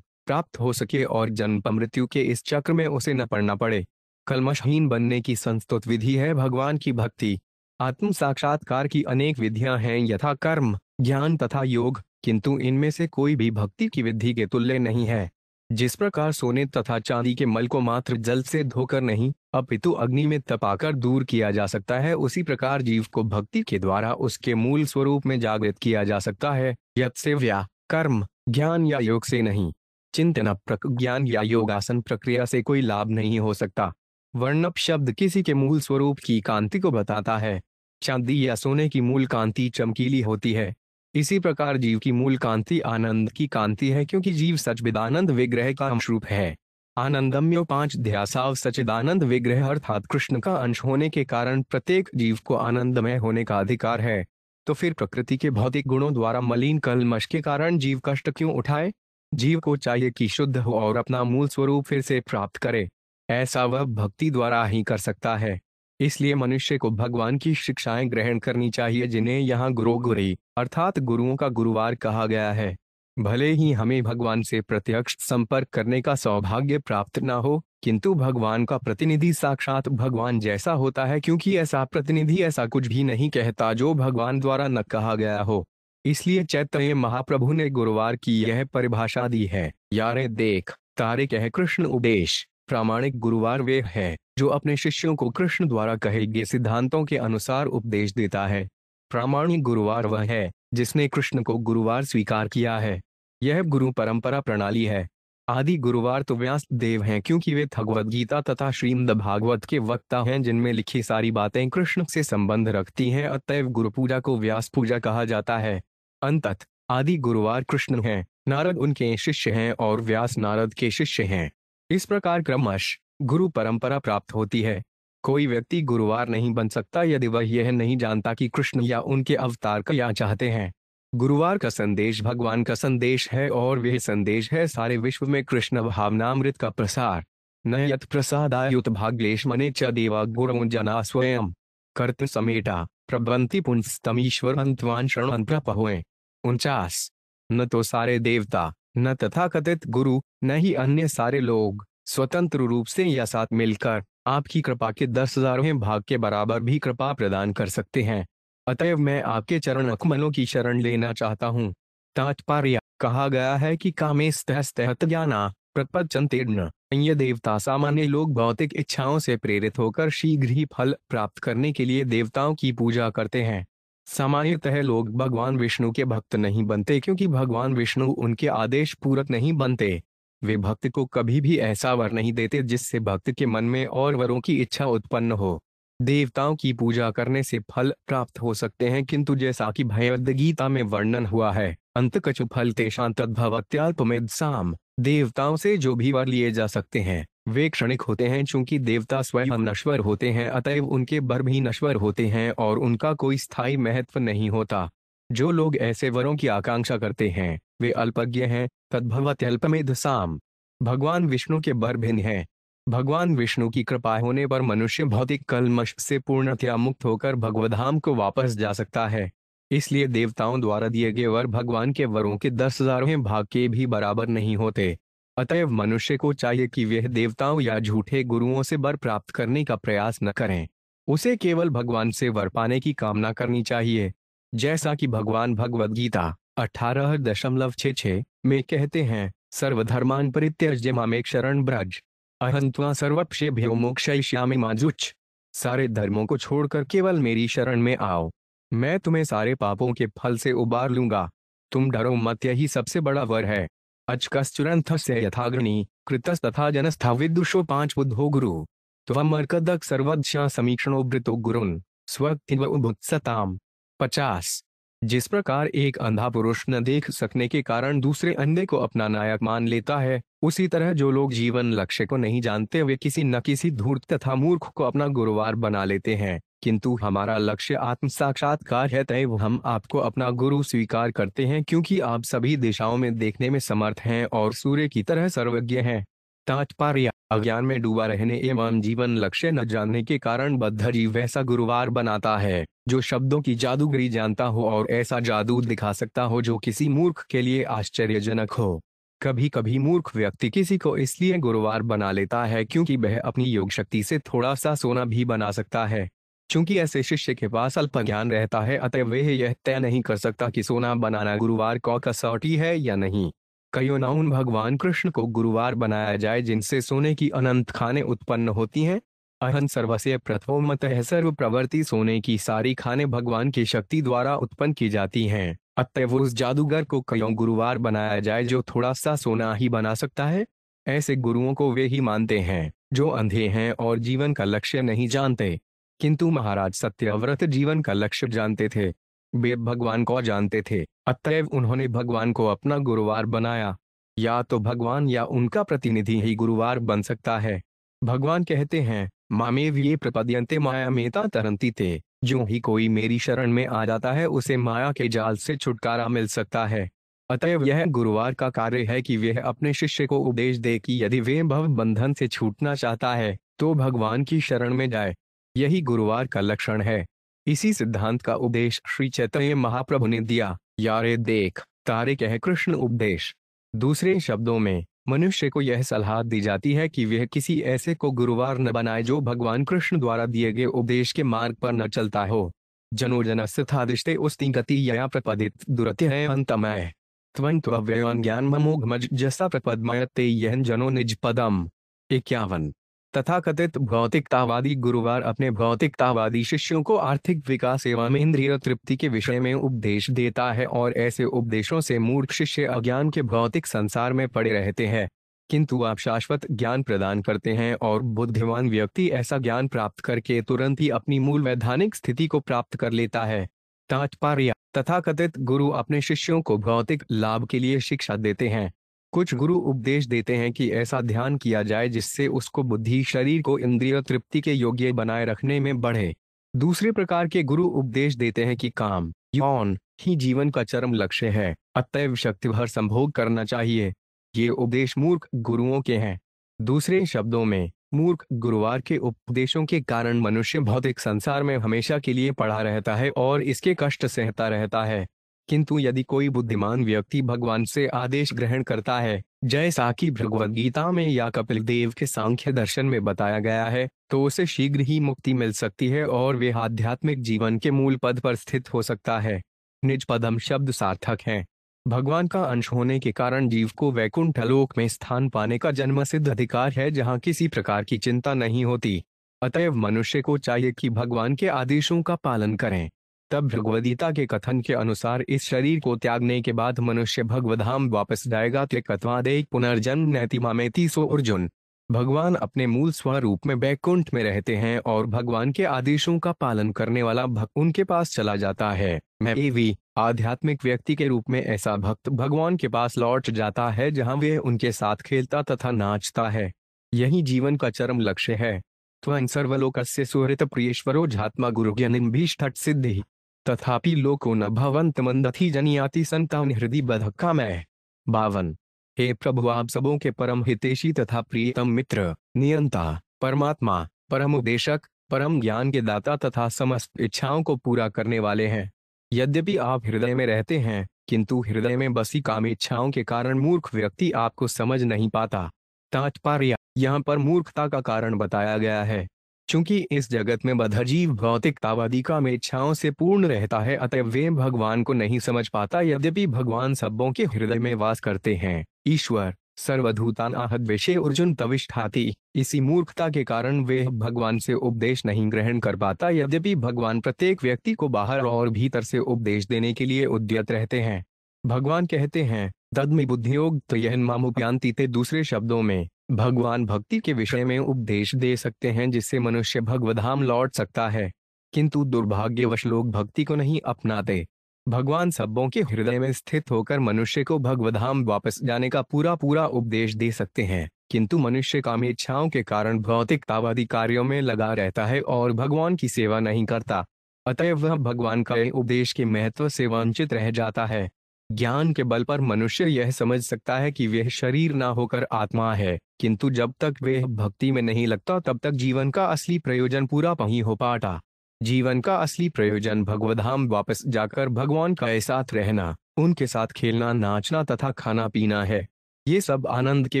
प्राप्त हो सके और जन्म मृत्यु के इस चक्र में उसे न पड़ना पड़े। कलमशहीन बनने की संस्तुत विधि है भगवान की भक्ति। आत्म साक्षात्कार की अनेक विधियां हैं, यथा कर्म, ज्ञान तथा योग, किंतु इनमें से कोई भी भक्ति की विधि के तुल्य नहीं है। जिस प्रकार सोने तथा चांदी के मल को मात्र जल से धोकर नहीं अपितु अग्नि में तपाकर दूर किया जा सकता है, उसी प्रकार जीव को भक्ति के द्वारा उसके मूल स्वरूप में जागृत किया जा सकता है। यत्सेव्या कर्म, ज्ञान या योग से नहीं। चिंतन ज्ञान या योगासन प्रक्रिया से कोई लाभ नहीं हो सकता। वर्णप शब्द किसी के मूल स्वरूप की कांति को बताता है। चांदी या सोने की मूल कांति चमकीली होती है। इसी प्रकार जीव की मूल कांति आनंद की कांति है, क्योंकि जीव सच्चिदानंद विग्रह का अंशरूप है। आनंदम्यो 5 ध्यासाव सच्चिदानंद विग्रह अर्थात कृष्ण का अंश होने के कारण प्रत्येक जीव को आनंदमय होने का अधिकार है। तो फिर प्रकृति के भौतिक गुणों द्वारा मलिन कलमश के कारण जीव कष्ट क्यों उठाए? जीव को चाहिए कि शुद्ध हो और अपना मूल स्वरूप फिर से प्राप्त करे। ऐसा वह भक्ति द्वारा ही कर सकता है। इसलिए मनुष्य को भगवान की शिक्षाएं ग्रहण करनी चाहिए, जिन्हें यहाँ गुरुगुरी अर्थात गुरुओं का गुरुवार कहा गया है। भले ही हमें भगवान से प्रत्यक्ष संपर्क करने का सौभाग्य प्राप्त न हो, किंतु भगवान का प्रतिनिधि साक्षात भगवान जैसा होता है, क्योंकि ऐसा प्रतिनिधि ऐसा कुछ भी नहीं कहता जो भगवान द्वारा न कहा गया हो। इसलिए चैतन्य महाप्रभु ने गुरुवार की यह परिभाषा दी है। यारे देख तारे कह कृष्ण उपदेश। प्रामाणिक गुरुवार वे है जो अपने शिष्यों को कृष्ण द्वारा कहे गए सिद्धांतों के अनुसार उपदेश देता है। प्रामाणिक गुरुवार वह है जिसने कृष्ण को गुरुवार स्वीकार किया है। यह गुरु परंपरा प्रणाली है। आदि गुरुवार तो व्यास देव हैं, क्योंकि वे भगवद गीता तथा श्रीमद् भागवत के वक्ता हैं, जिनमें लिखी सारी बातें कृष्ण से संबंध रखती हैं। अतएव गुरु पूजा को व्यास पूजा कहा जाता है। अंततः आदि गुरुवार कृष्ण हैं, नारद उनके शिष्य हैं और व्यास नारद के शिष्य हैं। इस प्रकार क्रमश गुरु परंपरा प्राप्त होती है। कोई व्यक्ति गुरुवार नहीं बन सकता यदि वह यह नहीं जानता कि कृष्ण या उनके अवतार क्या चाहते हैं। गुरुवार का संदेश भगवान का संदेश है और वह संदेश है सारे विश्व में कृष्ण भावनामृत का प्रसार। न यत प्रसादायुत भाग्येश मने च देवा गुरु जना स्वयं कर्त समेटा प्रबंति पुंस्तमीश्वर अंतवान शरण प्रपहुए। 49। न तो सारे देवता, न तथाकथित गुरु, न ही अन्य सारे लोग स्वतंत्र रूप से या साथ मिलकर आपकी कृपा के 10,000वें भाग के बराबर भी कृपा प्रदान कर सकते हैं। अतएव मैं आपके चरण कमलों की शरण लेना चाहता हूँ। तात्पर्य: कहा गया है कि कामेस्तहस्तहत ज्ञाना प्रपंचन्तेर्न। अन्य देवता सामान्य लोग भौतिक इच्छाओं से प्रेरित होकर शीघ्र ही फल प्राप्त करने के लिए देवताओं की पूजा करते हैं। सामान्यतः लोग भगवान विष्णु के भक्त नहीं बनते, क्योंकि भगवान विष्णु उनके आदेश पूरक नहीं बनते। वे भक्त को कभी भी ऐसा वर नहीं देते जिससे भक्त के मन में और वरों की इच्छा उत्पन्न हो। देवताओं की पूजा करने से फल प्राप्त हो सकते हैं, किंतु जैसा कि भगवद गीता में वर्णन हुआ है, अंतकछु फल तेषां तद्भवत्याल्पमेधसाम्। देवताओं से जो भी वर लिए जा सकते हैं वे क्षणिक होते हैं, चूंकि देवता स्वयं नश्वर होते हैं अतएव उनके वर भी नश्वर होते हैं और उनका कोई स्थायी महत्व नहीं होता। जो लोग ऐसे वरों की आकांक्षा करते हैं वे अल्पज्ञ हैं। तद्भवत अल्पमेधसाम। भगवान विष्णु के वर भिन्न हैं। भगवान विष्णु की कृपा होने पर मनुष्य भौतिक कल्मश से पूर्णतया मुक्त होकर भगवधाम को वापस जा सकता है। इसलिए देवताओं द्वारा दिए गए वर भगवान के वरों के 10,000वें भाग के भी बराबर नहीं होते। अतएव मनुष्य को चाहिए कि वह देवताओं या झूठे गुरुओं से वर प्राप्त करने का प्रयास न करें। उसे केवल भगवान से वर पाने की कामना करनी चाहिए। जैसा कि भगवान भगवद गीता 18.66 में कहते हैं, सर्वधर्मान परित्यज्य मामेक शरण ब्रज, अहं त्वा सर्वक्षेभ्यो मोक्षयिष्यामि मा जुच्च। सारे धर्मों को छोड़कर केवल मेरी शरण में आओ, मैं तुम्हें सारे पापों के फल से उबार लूंगा। तुम डरो मत, यही सबसे बड़ा वर है। अचकश्चुरंथस्य यथाग्नि कृतस्तथा जनस्था विदुषो पांच बुद्धो गुरु त्वमर्कदक सर्वज्ञ समीक्षणो वृतो गुरुन् स्वक्तिवुत्सताम। 50। जिस प्रकार एक अंधा पुरुष न देख सकने के कारण दूसरे अंधे को अपना नायक मान लेता है, उसी तरह जो लोग जीवन लक्ष्य को नहीं जानते वे किसी न किसी धूर्त तथा मूर्ख को अपना गुरुवार बना लेते हैं। किंतु हमारा लक्ष्य आत्म साक्षात्कार है, तय हम आपको अपना गुरु स्वीकार करते हैं क्योंकि आप सभी दिशाओं में देखने में समर्थ हैं और सूर्य की तरह सर्वज्ञ हैं। तात्पर्य: अज्ञान में डूबा रहने एवं जीवन लक्ष्य न जानने के कारण बद्ध जीव वैसा गुरुवार बनाता है जो शब्दों की जादूगरी जानता हो और ऐसा जादू दिखा सकता हो जो किसी मूर्ख के लिए आश्चर्यजनक हो। कभी कभी मूर्ख व्यक्ति किसी को इसलिए गुरुवार बना लेता है क्योंकि वह अपनी योग शक्ति से थोड़ा सा सोना भी बना सकता है। चूंकि ऐसे शिष्य के पास अल्प ज्ञान रहता है अतः वह यह तय नहीं कर सकता कि सोना बनाना गुरुवार को कसौटी है या नहीं। कयों भगवान कृष्ण को गुरुवार बनाया जाए जिनसे सोने की अनंत खानें उत्पन्न होती हैं। अहं सर्वस्य प्रथमतः सर्व प्रवृत्ति, सोने की सारी खानें भगवान की शक्ति द्वारा उत्पन्न की जाती हैं। अतएव उस जादूगर को क्यों गुरुवार बनाया जाए जो थोड़ा सा सोना ही बना सकता है। ऐसे गुरुओं को वे ही मानते हैं जो अंधे हैं और जीवन का लक्ष्य नहीं जानते। किंतु महाराज सत्यव्रत जीवन का लक्ष्य जानते थे, वे भगवान को जानते थे, अतएव उन्होंने भगवान को अपना गुरुवार बनाया। या तो भगवान या उनका प्रतिनिधि ही गुरुवार बन सकता है। भगवान कहते हैं, मामेव ये प्रपद्यन्ते मायामेता तरन्ति ते। जो ही कोई मेरी शरण में आ जाता है उसे माया के जाल से छुटकारा मिल सकता है। अतएव यह गुरुवार का कार्य है कि वह अपने शिष्य को उपदेश दे कि यदि वे भव बंधन से छूटना चाहता है तो भगवान की शरण में जाए। यही गुरुवार का लक्षण है। इसी सिद्धांत का उपदेश श्री चैतन्य महाप्रभु ने दिया। यारे देख तारे कह कृष्ण उपदेश। दूसरे शब्दों में मनुष्य को यह सलाह दी जाती है कि वह किसी ऐसे को गुरुवार न बनाए जो भगवान कृष्ण द्वारा दिए गए उपदेश के मार्ग पर न चलता हो। जनो जनस्थितादिष्टे उस्ति गति यया प्रपदित दुरत्यय अंतमय त्वं त्वव्ययं ज्ञान ममोघमज जसा प्रपदमयते यह जनो निज पदम। 51। तथाकथित भौतिकतावादी गुरुवार अपने भौतिकतावादी शिष्यों को आर्थिक विकास एवं इंद्रिय तृप्ति के विषय में उपदेश देता है और ऐसे उपदेशों से मूर्ख शिष्य अज्ञान के भौतिक संसार में पड़े रहते हैं। किंतु आप शाश्वत ज्ञान प्रदान करते हैं और बुद्धिमान व्यक्ति ऐसा ज्ञान प्राप्त करके तुरंत ही अपनी मूल वैधानिक स्थिति को प्राप्त कर लेता है। तात्पर्य: तथाकथित गुरु अपने शिष्यों को भौतिक लाभ के लिए शिक्षा देते हैं। कुछ गुरु उपदेश देते हैं कि ऐसा ध्यान किया जाए जिससे उसको बुद्धि शरीर को इंद्रिय तृप्ति के योग्य बनाए रखने में बढ़े। दूसरे प्रकार के गुरु उपदेश देते हैं कि काम यौन ही जीवन का चरम लक्ष्य है, अतएव शक्तिभर संभोग करना चाहिए। ये उपदेश मूर्ख गुरुओं के हैं। दूसरे शब्दों में मूर्ख गुरुवार के उपदेशों के कारण मनुष्य भौतिक संसार में हमेशा के लिए पड़ा रहता है और इसके कष्ट सहता रहता है। किंतु यदि कोई बुद्धिमान व्यक्ति भगवान से आदेश ग्रहण करता है, जैसा कि भगवद गीता में या कपिल देव के सांख्य दर्शन में बताया गया है, तो उसे शीघ्र ही मुक्ति मिल सकती है और वह आध्यात्मिक जीवन के मूल पद पर स्थित हो सकता है। निज पदम शब्द सार्थक है। भगवान का अंश होने के कारण जीव को वैकुंठ लोक में स्थान पाने का जन्मसिद्ध अधिकार है जहाँ किसी प्रकार की चिंता नहीं होती। अतएव मनुष्य को चाहिए कि भगवान के आदेशों का पालन करें। तब भगवद्गीता के कथन के अनुसार इस शरीर को त्यागने के बाद मनुष्य भगवधाम वापस जाएगा। त्यक्त्वादेक पुनर्जन्म नैति मामेति सो अर्जुन। भगवान अपने मूल स्वरूप में वैकुंठ में रहते हैं और भगवान के आदेशों का पालन करने वाला भक्त उनके पास चला जाता है। मैं भी आध्यात्मिक व्यक्ति के रूप में ऐसा भक्त भगवान के पास लौट जाता है जहां वे उनके साथ खेलता तथा नाचता है। यही जीवन का चरम लक्ष्य है। त्वं सर्वलोकस्य सुहृत प्रियेश्वरो झात्मा गुरुज्ञानिभीष्ट सिद्धि तथापि लोको न भवन्त मंदथि जनियाति संतान हृदय बधक्का मैं। 52। हे प्रभु, आप सबों के परम हितैषी तथा प्रियतम मित्र, नियंता, परमात्मा, परम उपदेशक, परम ज्ञान के दाता तथा समस्त इच्छाओं को पूरा करने वाले हैं। यद्यपि आप हृदय में रहते हैं, किंतु हृदय में बसी काम इच्छाओं के कारण मूर्ख व्यक्ति आपको समझ नहीं पाता। तात्पर्य, यहाँ पर मूर्खता का कारण बताया गया है। चूंकि इस जगत में बद्ध जीव भौतिकतावादी काम इच्छाओं से पूर्ण रहता है, अतः वे भगवान को नहीं समझ पाता। यद्यपि भगवान सबों के हृदय में वास करते हैं। ईश्वर सर्वभूतानाहद विषय अर्जुन तविष्ठाति। इसी मूर्खता के कारण वे भगवान से उपदेश नहीं ग्रहण कर पाता। यद्यपि भगवान प्रत्येक व्यक्ति को बाहर और भीतर से उपदेश देने के लिए उद्यत रहते हैं। भगवान कहते हैं, तद्मि बुद्धियोग त्वयैन मामुपयान्ति ते। दूसरे शब्दों में, भगवान भक्ति के विषय में उपदेश दे सकते हैं जिससे मनुष्य भगवधाम लौट सकता है, किंतु दुर्भाग्यवश लोग भक्ति को नहीं अपनाते। भगवान सबों के हृदय में स्थित होकर मनुष्य को भगवधाम वापस जाने का पूरा पूरा उपदेश दे सकते हैं, किंतु मनुष्य काम इच्छाओं के कारण भौतिकतावादी कार्यों में लगा रहता है और भगवान की सेवा नहीं करता। अतः वह भगवान का उपदेश के महत्व से वंचित रह जाता है। ज्ञान के बल पर मनुष्य यह समझ सकता है कि वह शरीर ना होकर आत्मा है, किंतु जब तक वह भक्ति में नहीं लगता तब तक जीवन का असली प्रयोजन पूरा नहीं हो पाता। जीवन का असली प्रयोजन भगवधाम वापस जाकर भगवान का साथ रहना, उनके साथ खेलना, नाचना तथा खाना पीना है। ये सब आनंद के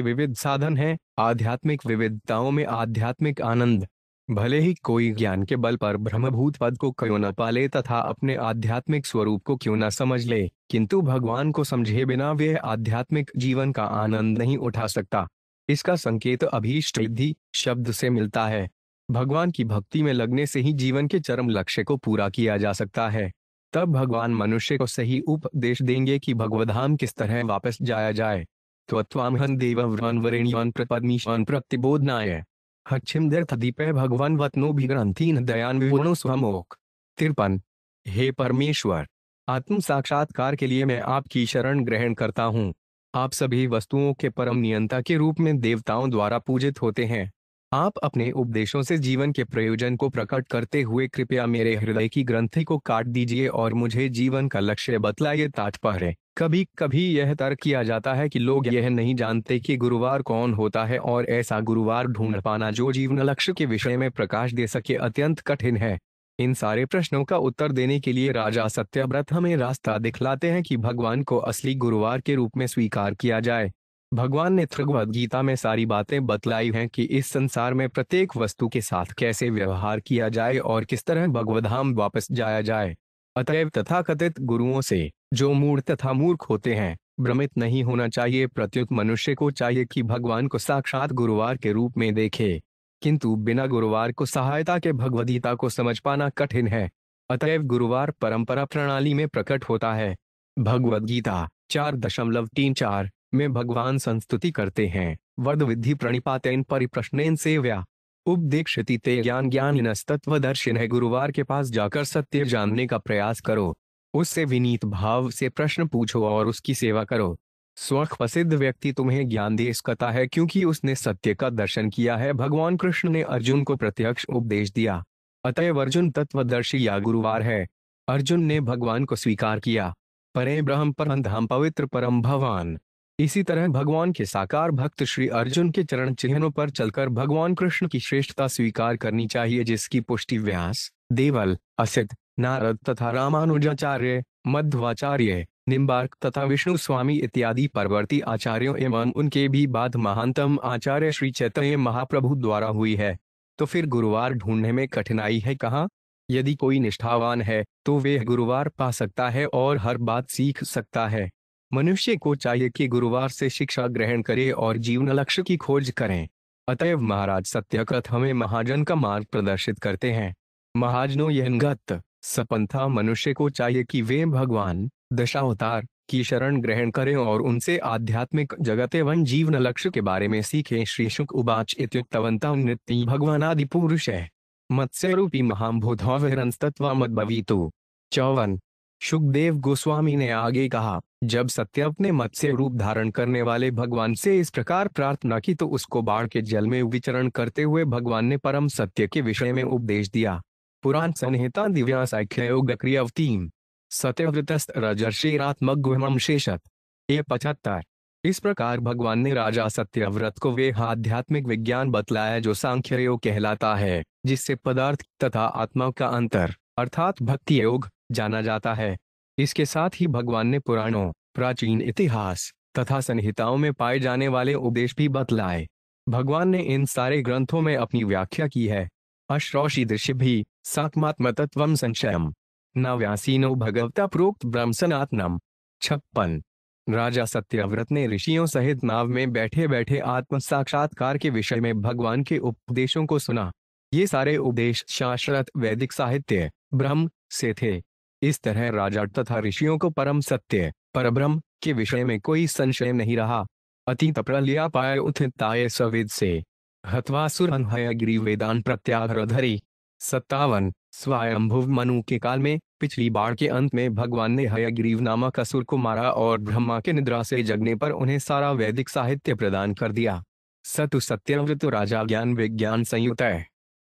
विविध साधन हैं। आध्यात्मिक विविधताओं में आध्यात्मिक आनंद। भले ही कोई ज्ञान के बल पर ब्रह्मभूत पद को क्यों न पाले तथा अपने आध्यात्मिक स्वरूप को क्यों न समझ ले, किंतु भगवान को समझे बिना वह आध्यात्मिक जीवन का आनंद नहीं उठा सकता। इसका संकेत अभीष्ट सिद्धि शब्द से मिलता है। भगवान की भक्ति में लगने से ही जीवन के चरम लक्ष्य को पूरा किया जा सकता है। तब भगवान मनुष्य को सही उपदेश देंगे कि भगवधाम किस तरह वापस जाया जाए। त्वत्वामहं देवव्रान् वरेण्यान् प्रपद्मीशान् प्रतिबोधनाय हच्छिमदर्थदीपे भगवान वत्नोभिग्रंथीन दयान विवरणो स्वमोक। 53। हे परमेश्वर, आत्म साक्षात्कार के लिए मैं आपकी शरण ग्रहण करता हूँ। आप सभी वस्तुओं के परम नियंता के रूप में देवताओं द्वारा पूजित होते हैं। आप अपने उपदेशों से जीवन के प्रयोजन को प्रकट करते हुए कृपया मेरे हृदय की ग्रंथि को काट दीजिए और मुझे जीवन का लक्ष्य बतलाइए। तात्पर्य, कभी कभी यह तर्क किया जाता है कि लोग यह नहीं जानते कि गुरुवार कौन होता है और ऐसा गुरुवार ढूंढ पाना जो जीवन लक्ष्य के विषय में प्रकाश दे सके अत्यंत कठिन है। इन सारे प्रश्नों का उत्तर देने के लिए राजा सत्यव्रत हमें रास्ता दिखलाते हैं कि भगवान को असली गुरुवार के रूप में स्वीकार किया जाए। भगवान ने भगवद गीता में सारी बातें बतलाई हैं कि इस संसार में प्रत्येक वस्तु के साथ कैसे व्यवहार किया जाए और किस तरह भगवधाम वापस जाया जाए। अतएव तथाकथित गुरुओं से जो मूढ़ तथा मूर्ख होते हैं, भ्रमित नहीं होना चाहिए। प्रत्युत मनुष्य को चाहिए कि भगवान को साक्षात गुरुवार के रूप में देखे, किंतु बिना गुरुवार को सहायता के भगवद्गीता को समझ पाना कठिन है। अतएव गुरुवार परंपरा प्रणाली में प्रकट होता है। भगवद्गीता 4.34 में भगवान संस्तुति करते हैं, वद विद्धि प्रणिपातेन परिप्रश्नेन सेव्या उपदेक्षति ते ज्ञान ज्ञानिनस्तत्वदर्शिनः। गुरुवार के पास जाकर सत्य जानने का प्रयास करो, उससे विनीत भाव से प्रश्न पूछो और उसकी सेवा करो। स्वख प्रसिद्ध व्यक्ति तुम्हें ज्ञान दे सकता है क्योंकि उसने सत्य का दर्शन किया है। भगवान कृष्ण ने अर्जुन को प्रत्यक्ष उपदेश दिया, अतएव अर्जुन तत्वदर्शी या गुरुवार है। अर्जुन ने भगवान को स्वीकार किया, परे ब्रह्म परम धाम पवित्र परम भगवान। इसी तरह भगवान के साकार भक्त श्री अर्जुन के चरण चिन्हों पर चलकर भगवान कृष्ण की श्रेष्ठता स्वीकार करनी चाहिए, जिसकी पुष्टि व्यास, देवल, असित, नारद तथा रामानुजाचार्य, मध्वाचार्य, निम्बार्क तथा विष्णु स्वामी इत्यादि परवर्ती आचार्यों एवं उनके भी बाद महानतम आचार्य श्री चैतन्य महाप्रभु द्वारा हुई है। तो फिर गुरुवार ढूंढने में कठिनाई है कहाँ? यदि कोई निष्ठावान है तो वे गुरुवार पा सकता है और हर बात सीख सकता है। मनुष्य को चाहिए कि गुरुवार से शिक्षा ग्रहण करे और जीवन लक्ष्य की खोज करें। अतएव महाराज सत्यव्रत हमें महाजन का मार्ग प्रदर्शित करते हैं। महाजनों यह सपंथा मनुष्य को चाहिए कि वे भगवान दशावतार की शरण ग्रहण करें और उनसे आध्यात्मिक जगत एवं जीवन लक्ष्य के बारे में सीखें। श्री शुक उवाच इत्युक्तवन्तः नित्य भगवानादि पुरुषः मत्स्य रूपी महाभूतोऽविरंस्तत्त्वमद्भवितु। 54। सुखदेव गोस्वामी ने आगे कहा, जब सत्यव ने मत्स्य रूप धारण करने वाले भगवान से इस प्रकार प्रार्थना की तो उसको बाढ़ के जल में विचरण करते हुए भगवान ने परम सत्य के विषय में उपदेश दिया। पुराण संहिता दिव्या सांख्य योग क्रिया 3 सत्यव्रतस्त रजर्षिरात्मक शेषत 75। इस प्रकार भगवान ने राजा सत्यव्रत को वे आध्यात्मिक विज्ञान बतलाया जो सांख्य योग कहलाता है, जिससे पदार्थ तथा आत्मा का अंतर अर्थात भक्ति योग जाना जाता है। इसके साथ ही भगवान ने पुराणों, प्राचीन इतिहास तथा संहिताओं में पाए जाने वाले उपदेश भी बतलाए। भगवान ने इन सारे ग्रंथों में अपनी व्याख्या की है। अश्रौषि भी सात्मात्म तत्वम संशयम नव्यासीनो भगवता प्रोक्त ब्रह्म सनातनम 56। राजा सत्यव्रत ने ऋषियों सहित नाव में बैठे बैठे आत्म साक्षात्कार के विषय में भगवान के उपदेशों को सुना। ये सारे उपदेश शास्त्रत वैदिक साहित्य ब्रह्म से थे। इस तरह राजा तथा ऋषियों को परम सत्य परब्रह्म के विषय में कोई संशय नहीं रहा। अतीत प्रलयापाय उत्थिताय सवेद से हत्वासुर हयग्री वेदान प्रत्याघ्रधरी 57। स्वयंभुव मनु के काल में पिछली बाढ़ के अंत में भगवान ने हयग्रीव नामक असुर को मारा और ब्रह्मा के निद्रा से जगने पर उन्हें सारा वैदिक साहित्य प्रदान कर दिया। सतु सत्यव्रत राजा ज्ञान विज्ञान संयुत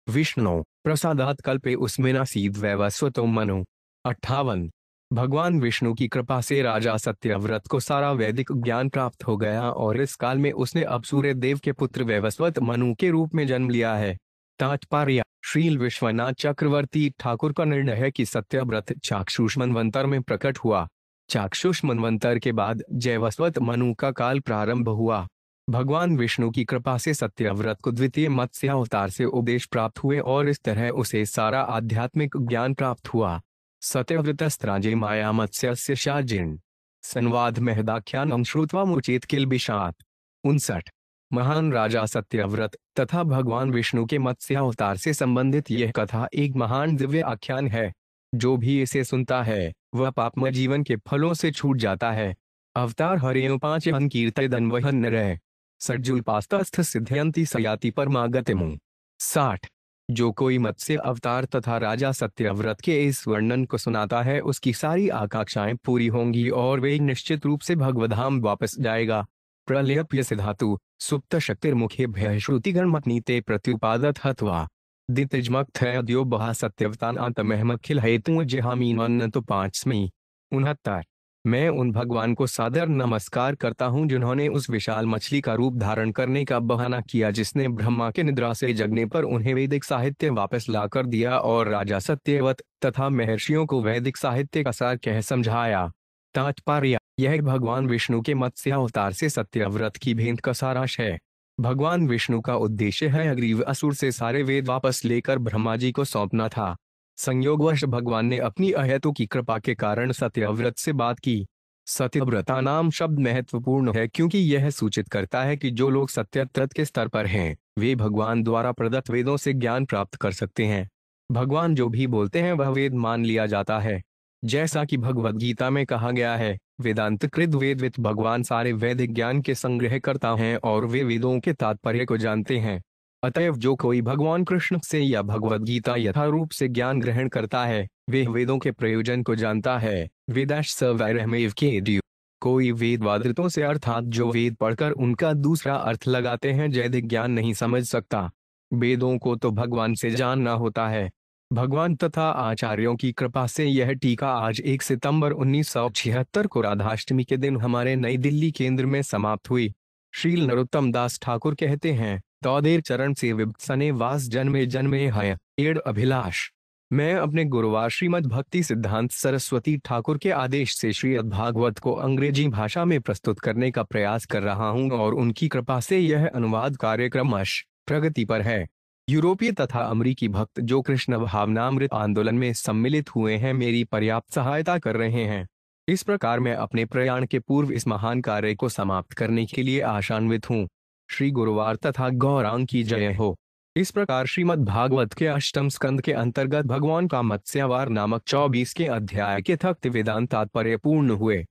विष्णु प्रसादात कल्पे उसमें नासीद वैवस्वतो मनु 58। भगवान विष्णु की कृपा से राजा सत्यव्रत को सारा वैदिक ज्ञान प्राप्त हो गया और इस काल में उसने अब सूर्य देव के पुत्र वैवस्वत मनु के रूप में जन्म लिया है। तात्पर्य: श्रील विश्वनाथ चक्रवर्ती ठाकुर का निर्णय है कि सत्यव्रत चाक्षुष मनवंतर में प्रकट हुआ। चाक्षुष मनवंतर के बाद जैवस्वत मनु का काल प्रारंभ हुआ। भगवान विष्णु की कृपा से सत्यव्रत को द्वितीय मत्स्य अवतार से उपदेश प्राप्त हुए और इस तरह उसे सारा आध्यात्मिक ज्ञान प्राप्त हुआ। सत्यव्रतस्त्राजे माया मत्स्यस्य शाजिन् संवाद महदाख्यानं श्रुत्वा मुचेत किल्बिषात् 59। महान राजा सत्यव्रत तथा भगवान विष्णु के मत्स्य अवतार से संबंधित यह कथा एक महान दिव्य आख्यान है। जो भी इसे सुनता है वह पापमय जीवन के फलों से छूट जाता है। अवतार हरेण 5 कीर्तन वह नरः सज्जुल्पास्तस्थ सिद्धयंती सयाति परमागतिम् 60। जो कोई मत्स्य अवतार तथा राजा सत्यव्रत के इस वर्णन को सुनाता है उसकी सारी आकांक्षाएं पूरी होंगी और वे निश्चित रूप से भगवधाम वापस जाएगा। प्रलयप्य सिधातु सुप्त शक्तिर्मुखे भय श्रुतिगणमतनीते प्रत्युपादत हत्वा दितिजमक्थयो बहा सत्यवतानातमहमखिल हेतु जिहामीन तो 5वीं 69। मैं उन भगवान को सादर नमस्कार करता हूँ जिन्होंने उस विशाल मछली का रूप धारण करने का बहाना किया जिसने ब्रह्मा के निद्रा से जगने पर उन्हें वैदिक साहित्य वापस ला कर दिया और राजा सत्यवत तथा महर्षियों को वैदिक साहित्य का सार कह समझाया। तात्पर्य: यह भगवान विष्णु के मत्स्य अवतार से सत्यव्रत की भेंट का सारांश है। भगवान विष्णु का उद्देश्य है अग्रीव असुर से सारे वेद वापस लेकर ब्रह्मा जी को सौंपना था। संयोगवश भगवान ने अपनी अहेतु की कृपा के कारण सत्यव्रत से बात की। सत्यव्रता नाम शब्द महत्वपूर्ण है क्योंकि यह सूचित करता है कि जो लोग सत्यव्रत के स्तर पर हैं वे भगवान द्वारा प्रदत्त वेदों से ज्ञान प्राप्त कर सकते हैं। भगवान जो भी बोलते हैं वह वेद मान लिया जाता है। जैसा कि भगवद गीता में कहा गया है, वेदांत कृत वेदविद भगवान सारे वैदिक ज्ञान के संग्रह करता है और वे वेदों के तात्पर्य को जानते हैं। अतएव जो कोई भगवान कृष्ण से या भगवद गीता यथारूप से ज्ञान ग्रहण करता है वे वेदों के प्रयोजन को जानता है। वेदाश सवैरहमेव केद्यु। कोई वेद वादृतों से अर्थात जो वेद पढ़कर उनका दूसरा अर्थ लगाते हैं वैदिक ज्ञान नहीं समझ सकता। वेदों को तो भगवान से जानना होता है। भगवान तथा आचार्यों की कृपा से यह टीका आज 1 सितंबर 1976 को राधाष्टमी के दिन हमारे नई दिल्ली केंद्र में समाप्त हुई। श्रील नरोत्तम दास ठाकुर कहते हैं, तौदेर चरण से विभसने वास जन्मे जन्मे हय एड़ अभिलाष। मैं अपने गुरुवार श्रीमद् भक्ति सिद्धांत सरस्वती ठाकुर के आदेश से श्रीमद् भागवत को अंग्रेजी भाषा में प्रस्तुत करने का प्रयास कर रहा हूं और उनकी कृपा से यह अनुवाद कार्यक्रम प्रगति पर है। यूरोपीय तथा अमेरिकी भक्त जो कृष्ण भावनामृत आंदोलन में सम्मिलित हुए हैं मेरी पर्याप्त सहायता कर रहे हैं। इस प्रकार मैं अपने प्रयाण के पूर्व इस महान कार्य को समाप्त करने के लिए आशान्वित हूँ। श्री गुरुवार तथा गौरांग की जय हो। इस प्रकार श्रीमद् भागवत के 8वें स्कंद के अंतर्गत भगवान का मत्स्यवार नामक 24 के अध्याय के तख्त वेदांत तात्पर्य पूर्ण हुए।